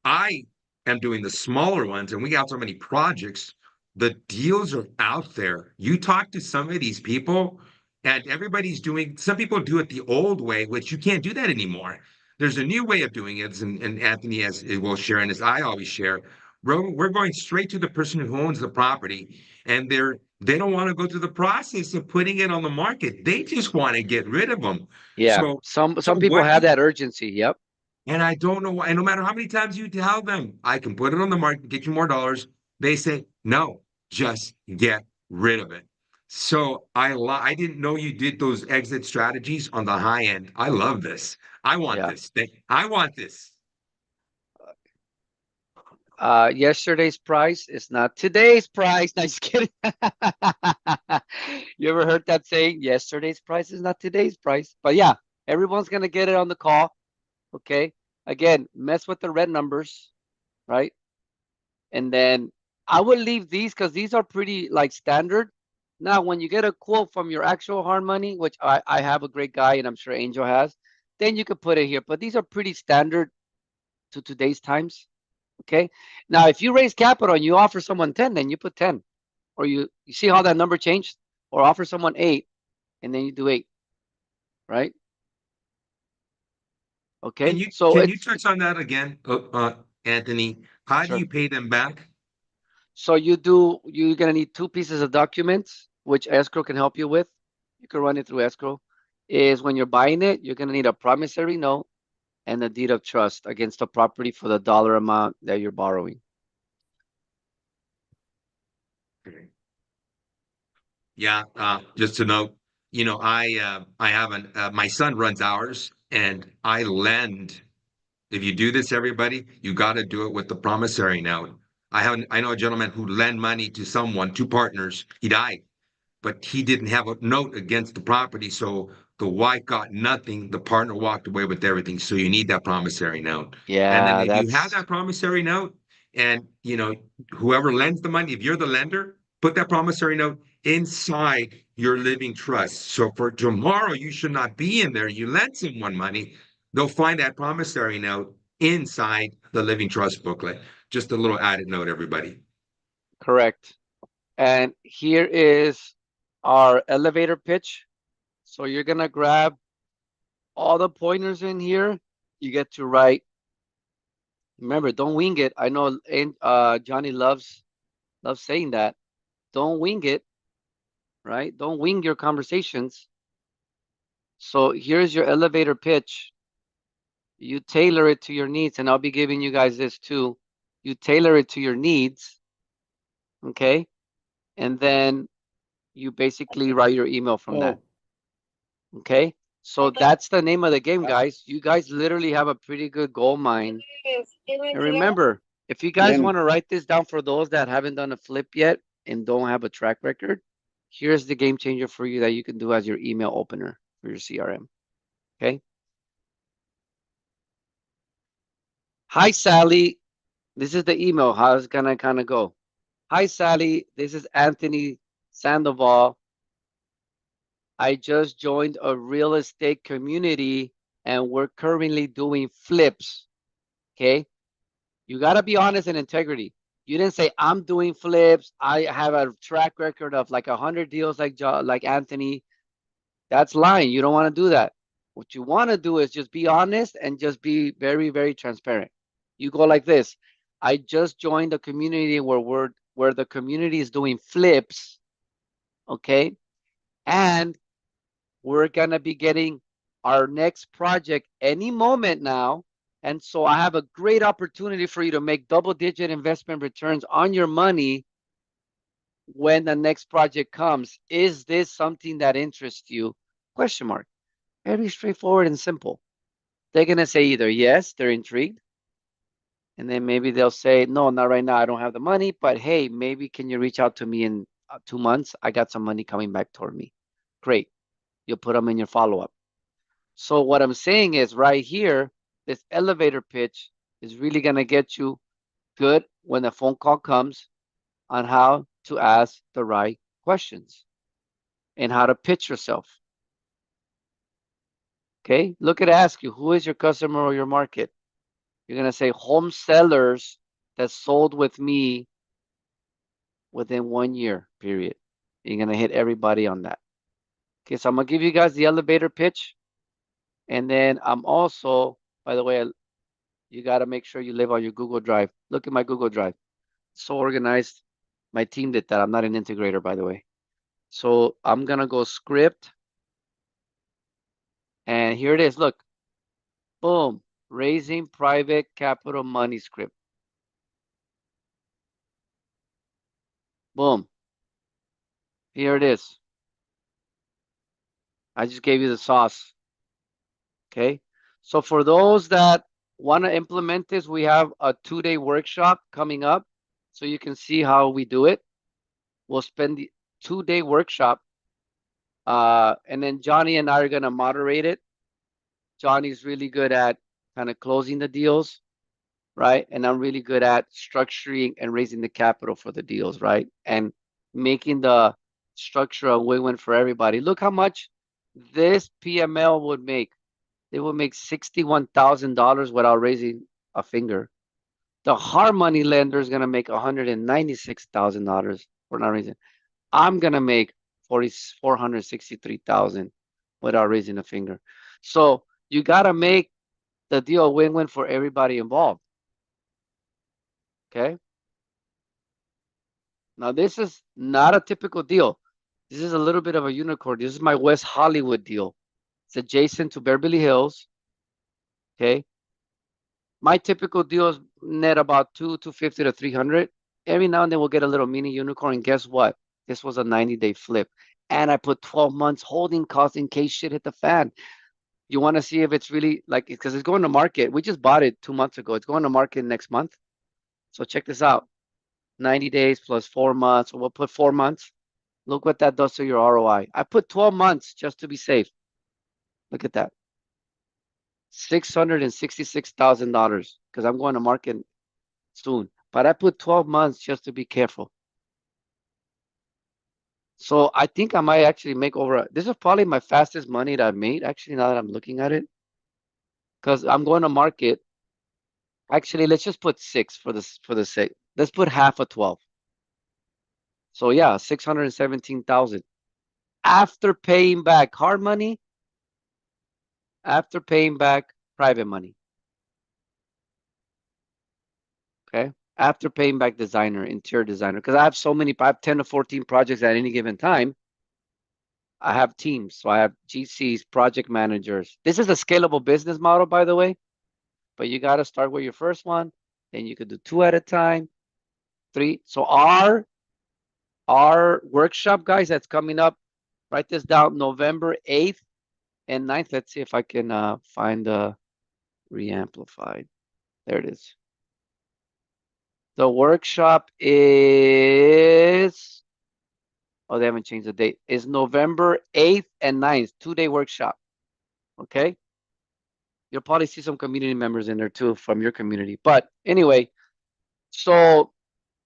I am doing the smaller ones, and we got so many projects. The deals are out there. You talk to some of these people, and everybody's doing, some people do it the old way, which you can't do that anymore. There's a new way of doing it, and Anthony has will share, and as I always share, we're going straight to the person who owns the property, and they don't want to go through the process of putting it on the market. They just want to get rid of them. Yeah. So, so Some people what have that urgency. Yep. and I don't know why. And no matter how many times you tell them, I can put it on the market, get you more dollars, they say, no, just get rid of it. So I didn't know you did those exit strategies on the high end. I love this. I want Yeah. this. I want this. Yesterday's price is not today's price. No, just kidding. You ever heard that saying? Yesterday's price is not today's price. But yeah, everyone's gonna get it on the call. Okay. Again, mess with the red numbers, right? And then I will leave these because these are pretty like standard. Now, when you get a quote from your actual hard money, which I have a great guy and I'm sure Angel has, then you could put it here. But these are pretty standard to today's times. Okay. Now, if you raise capital and you offer someone 10, then you put 10. Or you see how that number changed? Or offer someone 8 and then you do 8. Right? Okay. So Can you it's touch on that again, Anthony? How do sure. you pay them back? So you're gonna need 2 pieces of documents, which escrow can help you with. You can run it through escrow. Is when you're buying it, you're gonna need a promissory note and a deed of trust against the property for the dollar amount that you're borrowing. Okay. Yeah, just to note, I haven't. My son runs ours, and I lend. If you do this, everybody, you got to do it with the promissory note. I know a gentleman who lent money to someone, 2 partners. He died, but he didn't have a note against the property, so the wife got nothing. The partner walked away with everything. So you need that promissory note. And then Yeah, if you have that's that promissory note, and whoever lends the money, if you're the lender, put that promissory note inside your living trust. So for tomorrow, you should not be in there. You lend someone money, they'll find that promissory note inside the living trust booklet. Just a little added note, everybody. correct. And here is our elevator pitch. So you're gonna grab all the pointers in here. You get to write. Remember, don't wing it. I know Johnny loves saying that. Don't wing it, right? Don't wing your conversations. So here's your elevator pitch. You tailor it to your needs, and I'll be giving you guys this too. You tailor it to your needs, okay? And then you basically write your email from that, okay? So that's the name of the game, guys. You guys literally have a pretty good gold mine. And remember, if you guys want to write this down for those that haven't done a flip yet and don't have a track record, here's the game changer for you that you can do as your email opener for your CRM, okay? Hi, Sally. This is the email. How's it gonna kind of go? Hi, Sally. This is Anthony Sandoval. I just joined a real estate community and we're currently doing flips. Okay. You got to be honest and integrity. You didn't say, I'm doing flips. I have a track record of like 100 deals like Anthony. That's lying. You don't want to do that. What you want to do is just be honest and just be very, very transparent. You go like this. I just joined a community where the community is doing flips. Okay. And we're going to be getting our next project any moment now. And so I have a great opportunity for you to make double-digit investment returns on your money when the next project comes, is this something that interests you? Question mark. Very straightforward and simple. They're going to say either yes, they're intrigued. And then maybe they'll say, no, not right now. I don't have the money, but hey, maybe can you reach out to me in 2 months? I got some money coming back toward me. Great. You'll put them in your follow-up. So what I'm saying is right here, this elevator pitch is really going to get you good when a phone call comes on how to ask the right questions and how to pitch yourself. Okay, look at ask you, who is your customer or your market? You're going to say home sellers that sold with me within 1 year, period. You're going to hit everybody on that. Okay, so I'm going to give you guys the elevator pitch. And then I'm also, by the way, you got to make sure you live on your Google Drive. Look at my Google Drive. So organized. My team did that. I'm not an integrator, by the way. So I'm going to go script. And here it is. Look. Boom. Raising private capital money script. Boom. Here it is. I just gave you the sauce. Okay. So for those that want to implement this, we have a 2-day workshop coming up so you can see how we do it. We'll spend the 2-day workshop. And then Johnny and I are going to moderate it. Johnny's really good at kind of closing the deals, right? And I'm really good at structuring and raising the capital for the deals, right? And making the structure a win-win for everybody. Look how much this PML would make. They would make $61,000 without raising a finger. The hard money lender is going to make $196,000 for no reason. I'm going to make $463,000 without raising a finger. So you got to make the deal a win-win for everybody involved. Okay. Now, this is not a typical deal. This is a little bit of a unicorn. This is my West Hollywood deal. It's adjacent to Beverly Hills. Okay. My typical deals net about 250 to 300. Every now and then we'll get a little mini unicorn. And guess what? This was a 90-day flip. And I put 12 months holding costs in case shit hit the fan. You want to see if it's really like, because it's going to market. We just bought it 2 months ago. It's going to market next month. So check this out. 90 days plus 4 months. So we'll put 4 months. Look what that does to your ROI. I put 12 months just to be safe. Look at that. $666,000 because I'm going to market soon. But I put 12 months just to be careful. So I think I might actually make over. This is probably my fastest money that I've made, actually, now that I'm looking at it. Because I'm going to market. Actually, let's just put 6 for the sake. Let's put half of 12. So yeah, 617,000. After paying back hard money, after paying back private money. Okay. After paying back designer, interior designer, because I have so many, I have 10 to 14 projects at any given time. I have teams. So I have GCs, project managers. This is a scalable business model, by the way, but you got to start with your first one. Then you could do 2 at a time, 3. So our workshop, guys, that's coming up, write this down, November 8th and 9th. Let's see if I can find the reamplified. There it is. The workshop is, oh, they haven't changed the date. It's November 8th and 9th, 2-day workshop. Okay. You'll probably see some community members in there too from your community. But anyway, so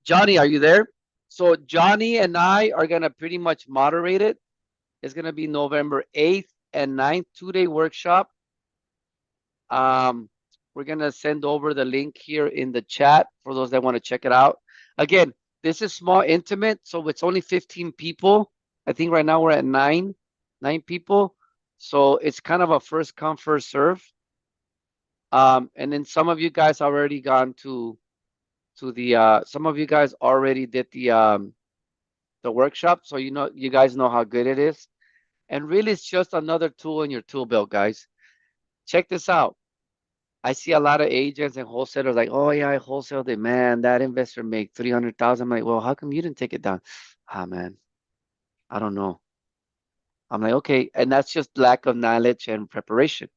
Johnny, are you there? So Johnny and I are going to pretty much moderate it. It's going to be November 8th and 9th, 2-day workshop. We're going to send over the link here in the chat for those that want to check it out. Again, this is small, intimate, so it's only 15 people. I think right now we're at 9 people. So it's kind of a first come, first serve. And then some of you guys already gone to the, some of you guys already did the workshop. So, you guys know how good it is. And really, it's just another tool in your tool belt, guys. Check this out. I see a lot of agents and wholesalers like, oh yeah, I wholesaled it, man. That investor made 300,000. I'm like, well, how come you didn't take it down? Ah, man, I don't know. I'm like, okay, and that's just lack of knowledge and preparation.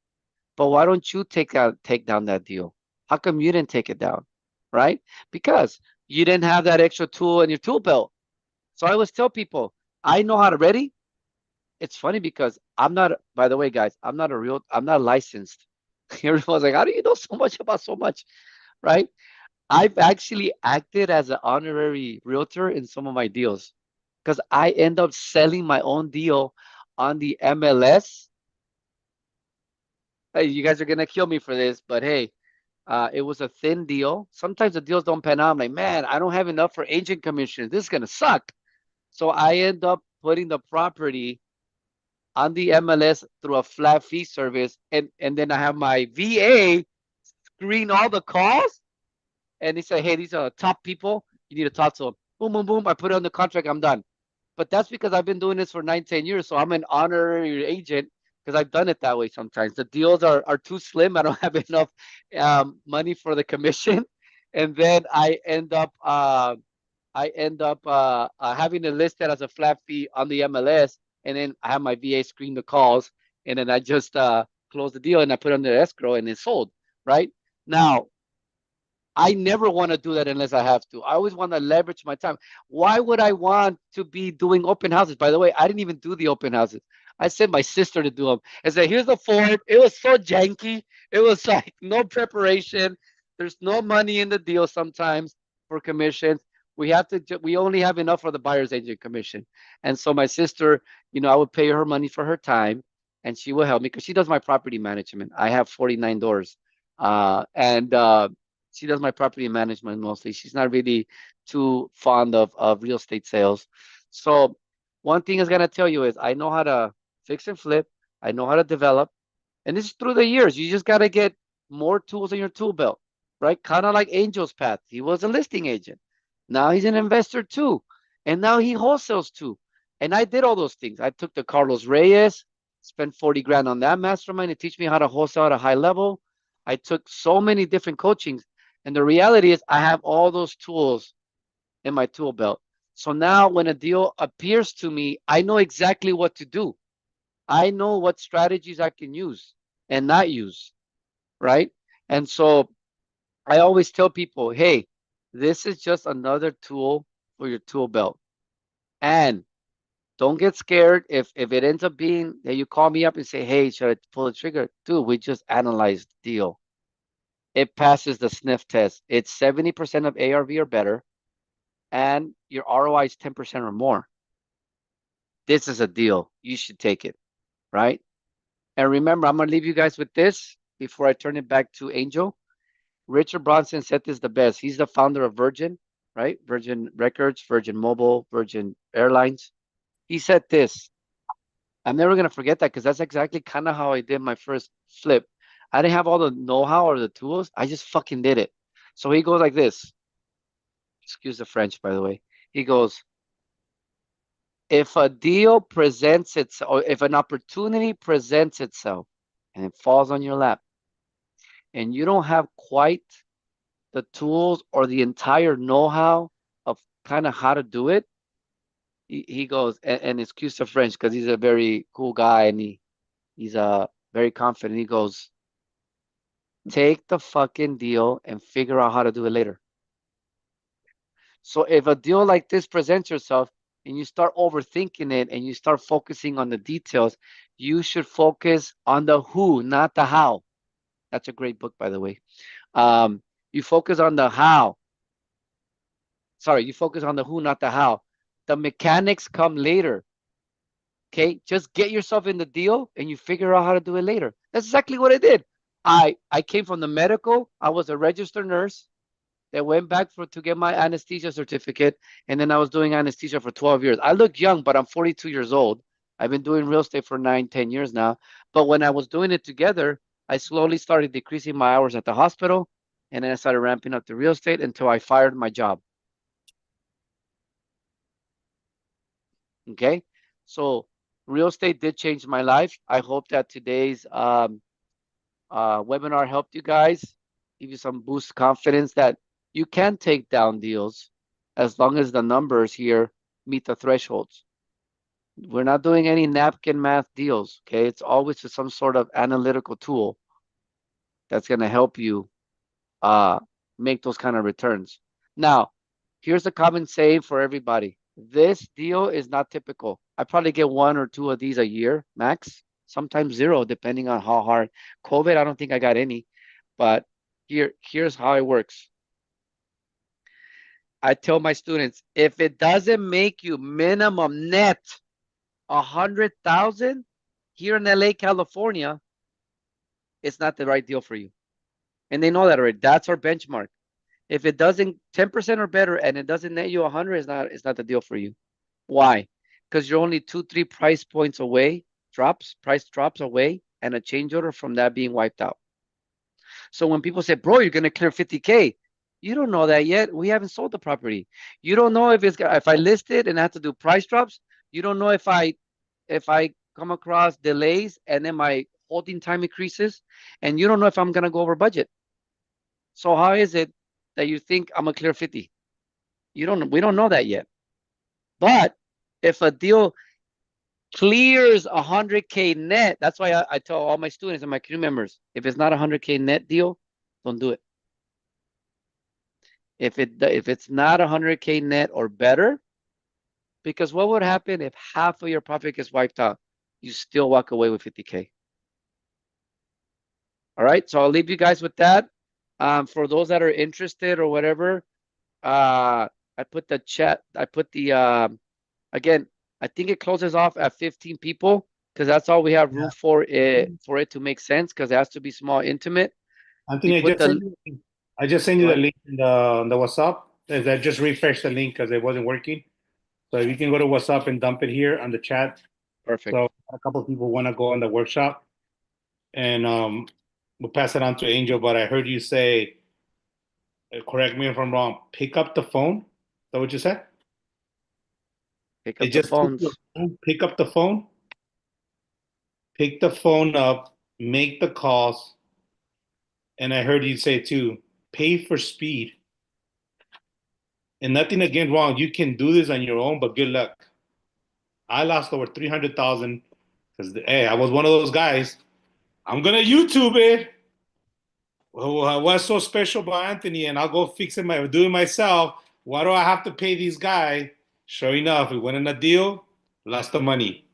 But why don't you take down that deal? How come you didn't take it down? Right? Because you didn't have that extra tool in your tool belt. So I always tell people, I know how to ready. It's funny because I'm not, by the way, guys, I'm not licensed. Everyone's like, how do you know so much about so much? Right? I've actually acted as an honorary realtor in some of my deals because I end up selling my own deal on the MLS. Hey, you guys are gonna kill me for this, but hey, it was a thin deal. Sometimes the deals don't pan out. I'm like, man, I don't have enough for agent commissions. This is gonna suck. So I end up putting the property on the MLS through a flat fee service, and then I have my VA screen all the calls, and they say, hey, these are the top people. You need to talk to them. Boom, boom, boom. I put it on the contract. I'm done. But that's because I've been doing this for 9, 10 years. So I'm an honorary agent because I've done it that way sometimes. The deals are too slim. I don't have enough money for the commission. And then I end up having it listed as a flat fee on the MLS. And then I have my VA screen the calls. And then I just close the deal and I put it under escrow and it's sold. Right now, I never want to do that unless I have to. I always want to leverage my time. Why would I want to be doing open houses? By the way, I didn't even do the open houses. I sent my sister to do them. I said, here's the Ford. It was so janky. It was like no preparation. There's no money in the deal sometimes for commissions. We only have enough for the buyer's agent commission. And so my sister, I would pay her money for her time and she will help me because she does my property management. I have 49 doors. And she does my property management mostly. She's not really too fond of real estate sales. So one thing is gonna tell you is I know how to fix and flip. I know how to develop, and this is through the years. You just gotta get more tools in your tool belt, right? Kind of like Angel's path. He was a listing agent. Now he's an investor too, and now he wholesales too. And I did all those things. I took the Carlos Reyes, spent 40 grand on that mastermind to teach me how to wholesale at a high level. I took so many different coachings. And the reality is I have all those tools in my tool belt. So now when a deal appears to me, I know exactly what to do. I know what strategies I can use and not use, right? And so I always tell people, hey, this is just another tool for your tool belt. And don't get scared if it ends up being that you call me up and say, hey, should I pull the trigger? Dude, we just analyzed the deal. It passes the sniff test. It's 70% of ARV or better, and your ROI is 10% or more. This is a deal. You should take it, right? And remember, I'm going to leave you guys with this before I turn it back to Angel. Richard Bronson said this the best. He's the founder of Virgin, right? Virgin Records, Virgin Mobile, Virgin Airlines. He said this. I'm never going to forget that because that's exactly kind of how I did my first flip. I didn't have all the know-how or the tools. I just fucking did it. So he goes like this. Excuse the French, by the way. He goes, if a deal presents itself, or if an opportunity presents itself and it falls on your lap, and you don't have quite the tools or the entire know-how of kind of how to do it, he goes, and excuse the French because he's a very cool guy and he's very confident. He goes, take the fucking deal and figure out how to do it later. So if a deal like this presents yourself and you start overthinking it and you start focusing on the details, you should focus on the who, not the how. That's a great book, by the way. You focus on the how. Sorry, you focus on the who, not the how. The mechanics come later. Okay, just get yourself in the deal and you figure out how to do it later. That's exactly what I did. I came from the medical. I was a registered nurse that went back to get my anesthesia certificate, and then I was doing anesthesia for 12 years. I look young, but I'm 42 years old. I've been doing real estate for 9, 10 years now. But when I was doing it together, I slowly started decreasing my hours at the hospital, and then I started ramping up the real estate until I fired my job. Okay, so real estate did change my life. I hope that today's webinar helped you guys, give you some boost confidence that you can take down deals as long as the numbers here meet the thresholds. We're not doing any napkin math deals, okay? It's always just some sort of analytical tool that's going to help you make those kind of returns. Now, here's a common saying for everybody. This deal is not typical. I probably get 1 or 2 of these a year, max, sometimes 0, depending on how hard. COVID, I don't think I got any, but here's how it works. I tell my students, if it doesn't make you minimum net 100,000 here in LA, California, it's not the right deal for you. And they know that already. That's our benchmark. If it doesn't 10% or better and it doesn't net you 100, it's not the deal for you. Why? Because you're only 2-3 price points away, price drops away, and a change order from that being wiped out. So when people say, bro, you're gonna clear 50K, you don't know that yet. We haven't sold the property. You don't know if I list it and I have to do price drops. You don't know if I come across delays and then my holding time increases, and you don't know if I'm gonna go over budget. So how is it that you think I'm gonna clear 50? We don't know that yet. But if a deal clears 100K net, that's why I tell all my students and my crew members, if it's not 100K net deal, don't do it. If it's not 100K net or better, because what would happen if half of your profit gets wiped out? You still walk away with 50K. All right, so I'll leave you guys with that. For those that are interested or whatever, I put the chat. Again, I think it closes off at 15 people because that's all we have room for it to make sense, because it has to be small, intimate. Anthony, I just sent you the link in the WhatsApp. I just refreshed the link because it wasn't working. So you can go to WhatsApp and dump it here on the chat. Perfect. So a couple of people want to go on the workshop, and we'll pass it on to Angel. But I heard you say, correct me if I'm wrong, pick up the phone. Is that what you said? Pick up the phones. Pick up the phone. Pick the phone up. Make the calls. And I heard you say too, pay for speed. And nothing again wrong. You can do this on your own, but good luck. I lost over 300,000 because hey, I was one of those guys. I'm gonna YouTube it. Well, what's so special about Anthony? And I'll go fix it do it myself. Why do I have to pay these guys? Sure enough, we went in a deal, lost the money.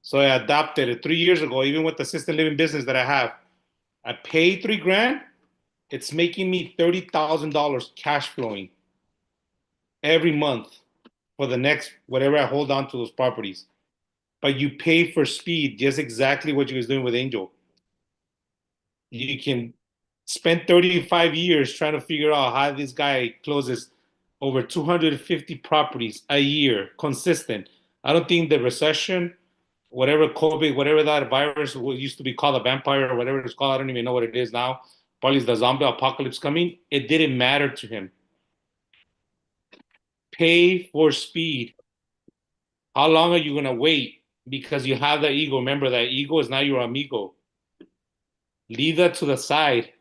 So I adopted it 3 years ago, even with the assisted living business that I have. I paid $3,000. It's making me $30,000 cash flowing every month for the next whatever I hold on to those properties. But you pay for speed, just exactly what you was doing with Angel. You can spend 35 years trying to figure out how this guy closes over 250 properties a year, consistent. I don't think the recession, whatever COVID, whatever that virus used to be called, a vampire or whatever it's called, I don't even know what it is now. Probably it's the zombie apocalypse coming. It didn't matter to him. Pay for speed. How long are you going to wait? Because you have that ego. Remember, that ego is not your amigo. Leave that to the side.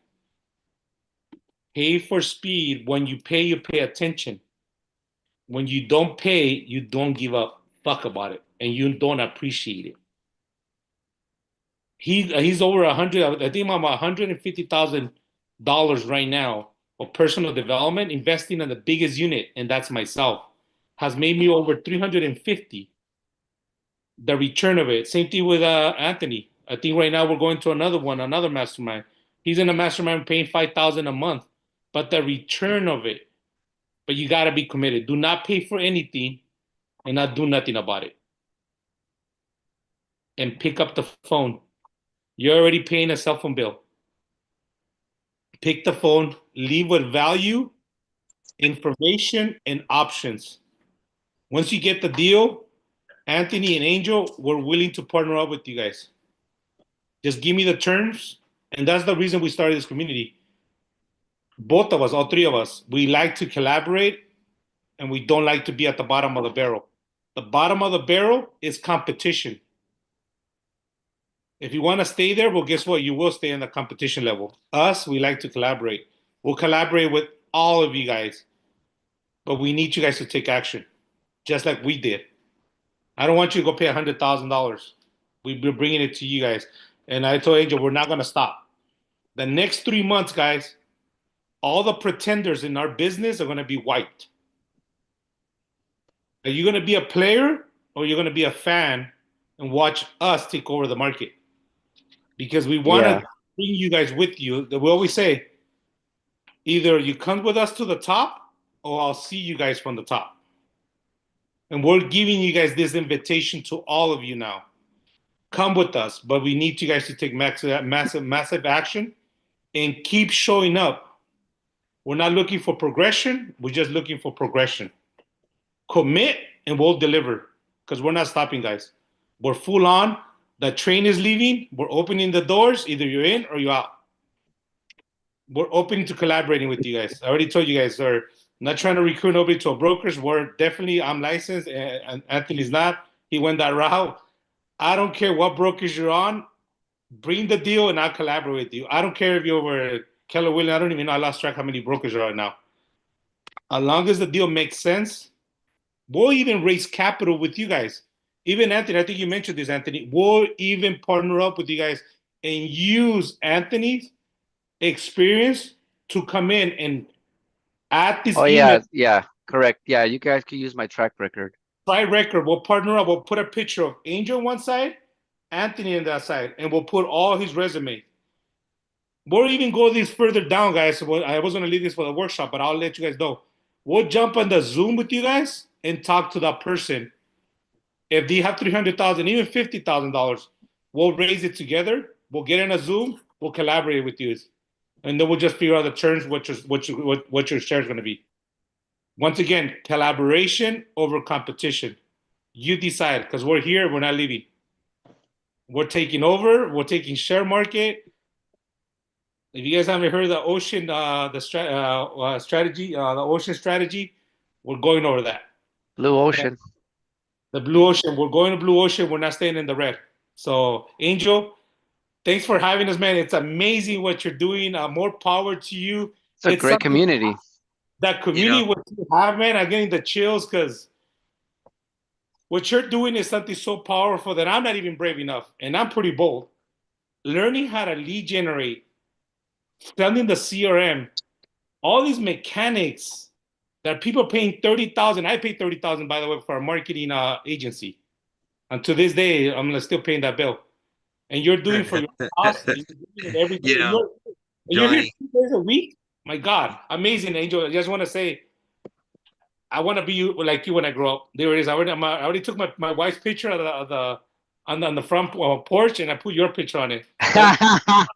Pay for speed. When you pay attention. When you don't pay, you don't give a fuck about it, and you don't appreciate it. He's over 100. I think I'm $150,000 right now for personal development, investing in the biggest unit, and that's myself. Has made me over 350. The return of it. Same thing with Anthony. I think right now we're going to another mastermind. He's in a mastermind paying $5,000 a month, but the return of it. But you got to be committed. Do not pay for anything and not do nothing about it. And pick up the phone. You're already paying a cell phone bill. Pick the phone, leave with value, information, and options. Once you get the deal, Anthony and Angel, we're willing to partner up with you guys. Just give me the terms. And that's the reason we started this community. Both of us, all three of us, we like to collaborate, and we don't like to be at the bottom of the barrel. The bottom of the barrel is competition. If you want to stay there, well, guess what? You will stay in the competition level. Us, we like to collaborate. We'll collaborate with all of you guys, but we need you guys to take action, just like we did. I don't want you to go pay $100,000. We're bringing it to you guys. And I told Angel, we're not going to stop. The next 3 months, guys, all the pretenders in our business are going to be wiped. Are you going to be a player or you're going to be a fan and watch us take over the market? Because we want to bring you guys with you. We always say, either you come with us to the top or I'll see you guys from the top. And we're giving you guys this invitation to all of you now. Come with us, but we need you guys to take massive action and keep showing up. We're not looking for progression. We're just looking for progression. Commit and we'll deliver because we're not stopping, guys. We're full on. The train is leaving. We're opening the doors. Either you're in or you're out. We're open to collaborating with you guys. I already told you guys, sir, not trying to recruit nobody to a brokerage. I'm licensed and Anthony's not. He went that route. I don't care what brokerage you're on. Bring the deal and I'll collaborate with you. I don't care if you're over Keller Williams. I don't even know. I lost track how many brokers there are now. As long as the deal makes sense, we'll even raise capital with you guys. Even Anthony, I think you mentioned this, Anthony. We'll even partner up with you guys and use Anthony's experience to come in and add this email. Yeah, correct. Yeah, you guys can use my track record. We'll partner up. We'll put a picture of Angel on one side, Anthony on that side, and we'll put all his resume. We'll even go this further down, guys. I was going to leave this for the workshop, but I'll let you guys know. We'll jump on the Zoom with you guys and talk to that person. If they have $300,000, even $50,000, we'll raise it together. We'll get in a Zoom. We'll collaborate with you, and then we'll just figure out the terms, what your share is going to be. Once again, collaboration over competition. You decide, because we're here. We're not leaving. We're taking over. We're taking share market. If you guys haven't heard of the ocean, strategy, the ocean strategy, we're going over that. Blue Ocean. The blue ocean. We're going to blue ocean. We're not staying in the red. So, Angel, thanks for having us, man. It's amazing what you're doing. More power to you. It's a great community. That community, what you have, man, I'm getting the chills because what you're doing is something so powerful that I'm not even brave enough, and I'm pretty bold. Learning how to lead generate, selling the CRM, all these mechanics that people are paying $30,000. I paid $30,000, by the way, for a marketing agency. And to this day, I'm still paying that bill. And you're doing for your boss, you're doing it every day. You're here 2 days a week. My God, amazing, Angel. I just want to say, I want to be like you when I grow up. There it is. I already took my wife's picture on the front porch, and I put your picture on it. I'm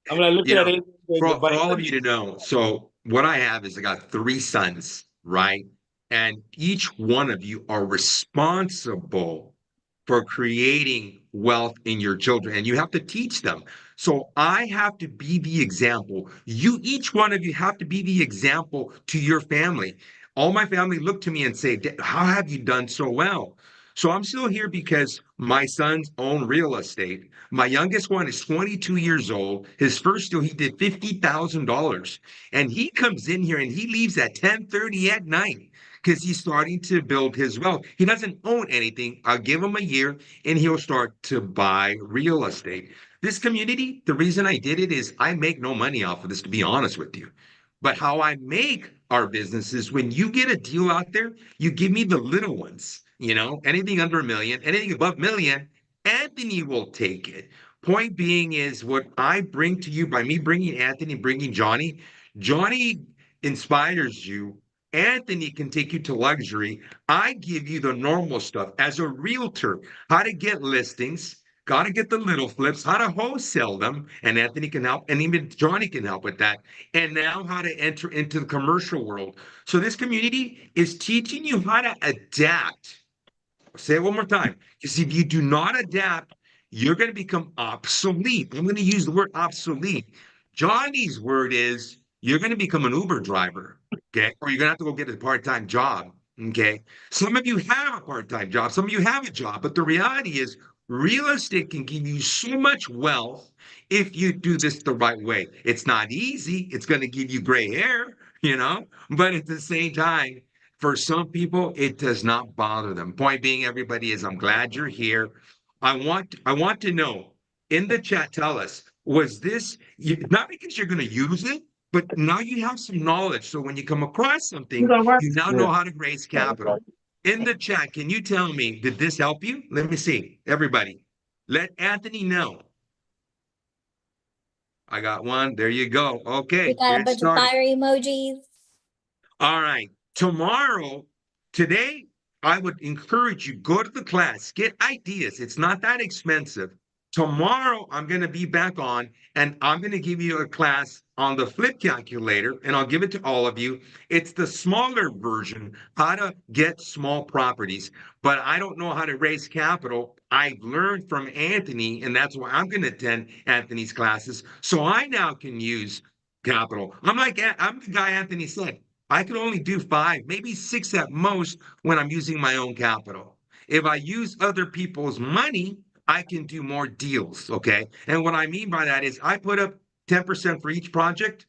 gonna look at it. For all of you to know, so what I have is I got 3 sons, right? And each one of you are responsible for creating wealth in your children, and you have to teach them. So I have to be the example. Each one of you have to be the example to your family. All my family look to me and say, how have you done so well? So I'm still here because my sons own real estate. My youngest one is 22 years old. His first deal, he did $50,000. And he comes in here and he leaves at 10:30 at night because he's starting to build his wealth. He doesn't own anything. I'll give him a year and he'll start to buy real estate. This community, the reason I did it is I make no money off of this, to be honest with you. But how I make our business is when you get a deal out there, you give me the little ones, anything under $1 million, anything above $1 million, Anthony will take it. Point being is what I bring to you by me bringing Anthony, bringing Johnny. Johnny inspires you. Anthony can take you to luxury. I give you the normal stuff as a realtor, how to get listings, got to get the little flips, how to wholesale them, and Anthony can help, and even Johnny can help with that. And now how to enter into the commercial world. So this community is teaching you how to adapt. I'll say it one more time, because if you do not adapt, you're going to become obsolete. I'm going to use the word obsolete. Johnny's word is you're going to become an Uber driver, okay? Or you're going to have to go get a part-time job, okay? Some of you have a part-time job. Some of you have a job, but the reality is Real estate can give you so much wealth if you do this the right way. It's not easy. It's going to give you gray hair, but at the same time, for some people, it does not bother them. Point being, everybody is, I'm glad you're here. I want to know in the chat, tell us, was this not because you're going to use it, but now you have some knowledge. So when you come across something, you now know how to raise capital. In the chat, can you tell me, did this help you? Let me see. Everybody, let Anthony know. I got one. There you go. We Okay, got a get bunch of started. fire emojis. All right. Today, I would encourage you, go to the class, get ideas. It's not that expensive. Tomorrow, I'm going to be back on and I'm going to give you a class on the flip calculator and I'll give it to all of you. It's the smaller version, how to get small properties, but I don't know how to raise capital. I've learned from Anthony, and that's why I'm going to attend Anthony's classes. So I now can use capital. I'm the guy Anthony said. I can only do 5, maybe 6 at most when I'm using my own capital. If I use other people's money, I can do more deals. Okay. And what I mean by that is I put up 10% for each project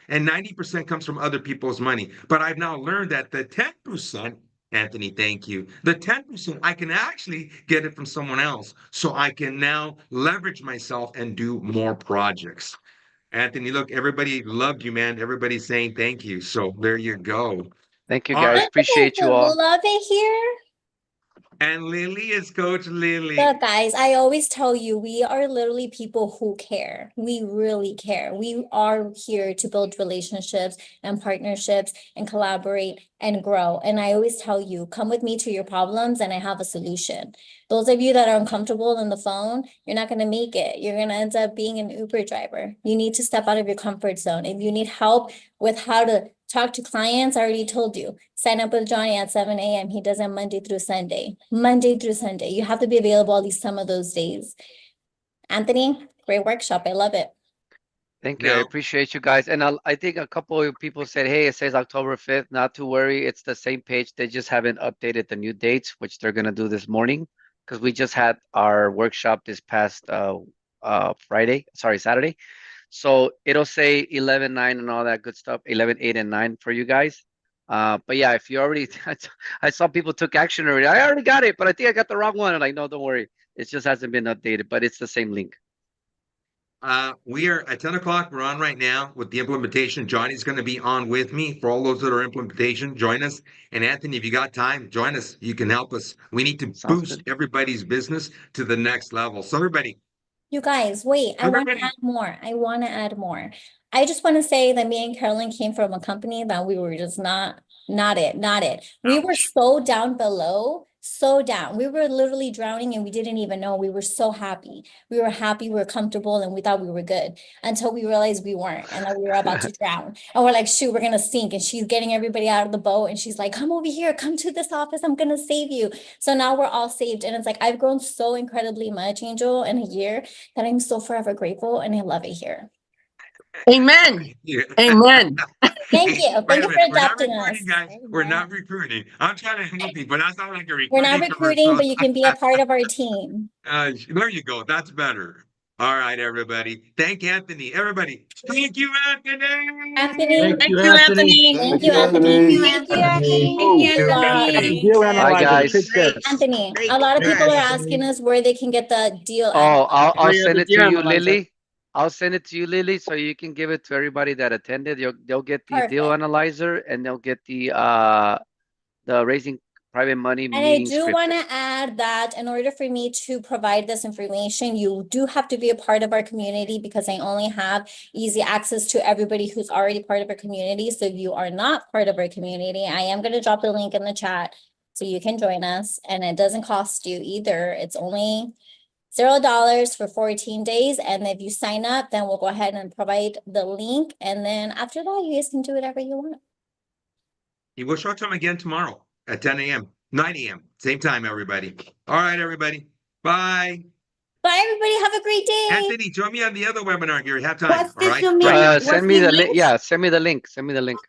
and 90% comes from other people's money. But I've now learned that the 10%, Anthony, thank you. The 10%, I can actually get it from someone else. So I can now leverage myself and do more projects. Anthony, look, everybody loved you, man. Everybody's saying thank you. So there you go. Thank you, All guys. right. Appreciate you all. Love it here. And Lily is Coach Lily. Look, guys, I always tell you, we are literally people who care. We really care. We are here to build relationships and partnerships and collaborate and grow. And I always tell you, come with me to your problems and I have a solution. Those of you that are uncomfortable on the phone, you're not going to make it. You're going to end up being an Uber driver. You need to step out of your comfort zone. If you need help with how to talk to clients, I already told you, sign up with Johnny at 7 a.m. He does it Monday through Sunday. Monday through Sunday. You have to be available at least some of those days. Anthony, great workshop. I love it. Thank you. I Now, appreciate you guys. And I think a couple of people said, hey, it says October 5th. Not to worry. It's the same page. They just haven't updated the new dates, which they're going to do this morning because we just had our workshop this past Saturday. So it'll say 11/9 and all that good stuff, 11/8 and 9 for you guys. But yeah, if you already, I saw people took action already. I already got it, but I think I got the wrong one. I'm like, no, don't worry. It just hasn't been updated, but it's the same link. we are at 10 o'clock. We're on right now with the implementation. Johnny's going to be on with me. For all those that are implementation, join us. And Anthony, if you got time, join us. You can help us. We need to Sounds boost good. everybody's business to the next level. So everybody, You guys, wait, I want to Everybody- add more. I want to add more. I just want to say that me and Carolyn came from a company that we were just not it. We were so down below, so down. We were literally drowning and we didn't even know. We were so happy. We were happy, we were comfortable, and we thought we were good until we realized we weren't and that we were about to drown. And we're like, shoot, we're going to sink. And she's getting everybody out of the boat. And she's like, come over here, come to this office. I'm going to save you. So now we're all saved. And it's like, I've grown so incredibly much, Angel, in a year that I'm so forever grateful and I love it here. Amen. Yeah. Amen. Thank you. Wait Thank a you minute. for We're not adopting us. recruiting, guys. We're not recruiting. I'm trying to help you, but that's not like a recruiting We're not recruiting, commercial. but you can be a part of our team. There you go. That's better. All right, everybody. Thank Anthony. Everybody. Thank you, Anthony. Anthony. Thank you, Anthony. Thank you, Anthony. Thank you, Anthony. Thank you, Anthony. Deal Bye, analyzer, guys. pitch this. Anthony, Great. a lot of people are Yes. asking us where they can get the deal. Oh, I'll Oh, yeah, send the it to deal you, analyzer. Lily. I'll send it to you, Lily, so you can give it to everybody that attended. They'll get the deal Perfect. analyzer and they'll get the raising private money And I meeting do want script. to add that in order for me to provide this information, you do have to be a part of our community because I only have easy access to everybody who's already part of our community. So if you are not part of our community, I am going to drop the link in the chat so you can join us. And it doesn't cost you either. It's only $0 for 14 days. And if you sign up, then we'll go ahead and provide the link. And then after that, you guys can do whatever you want. You will show time again tomorrow at 10 a.m., 9 a.m. Same time, everybody. All right, everybody. Bye. Bye, everybody. Have a great day. Anthony, join me on the other webinar here. Have time. What's All the right. Zoom Bye now. link? Send me the link. Yeah, send me the link. Send me the link.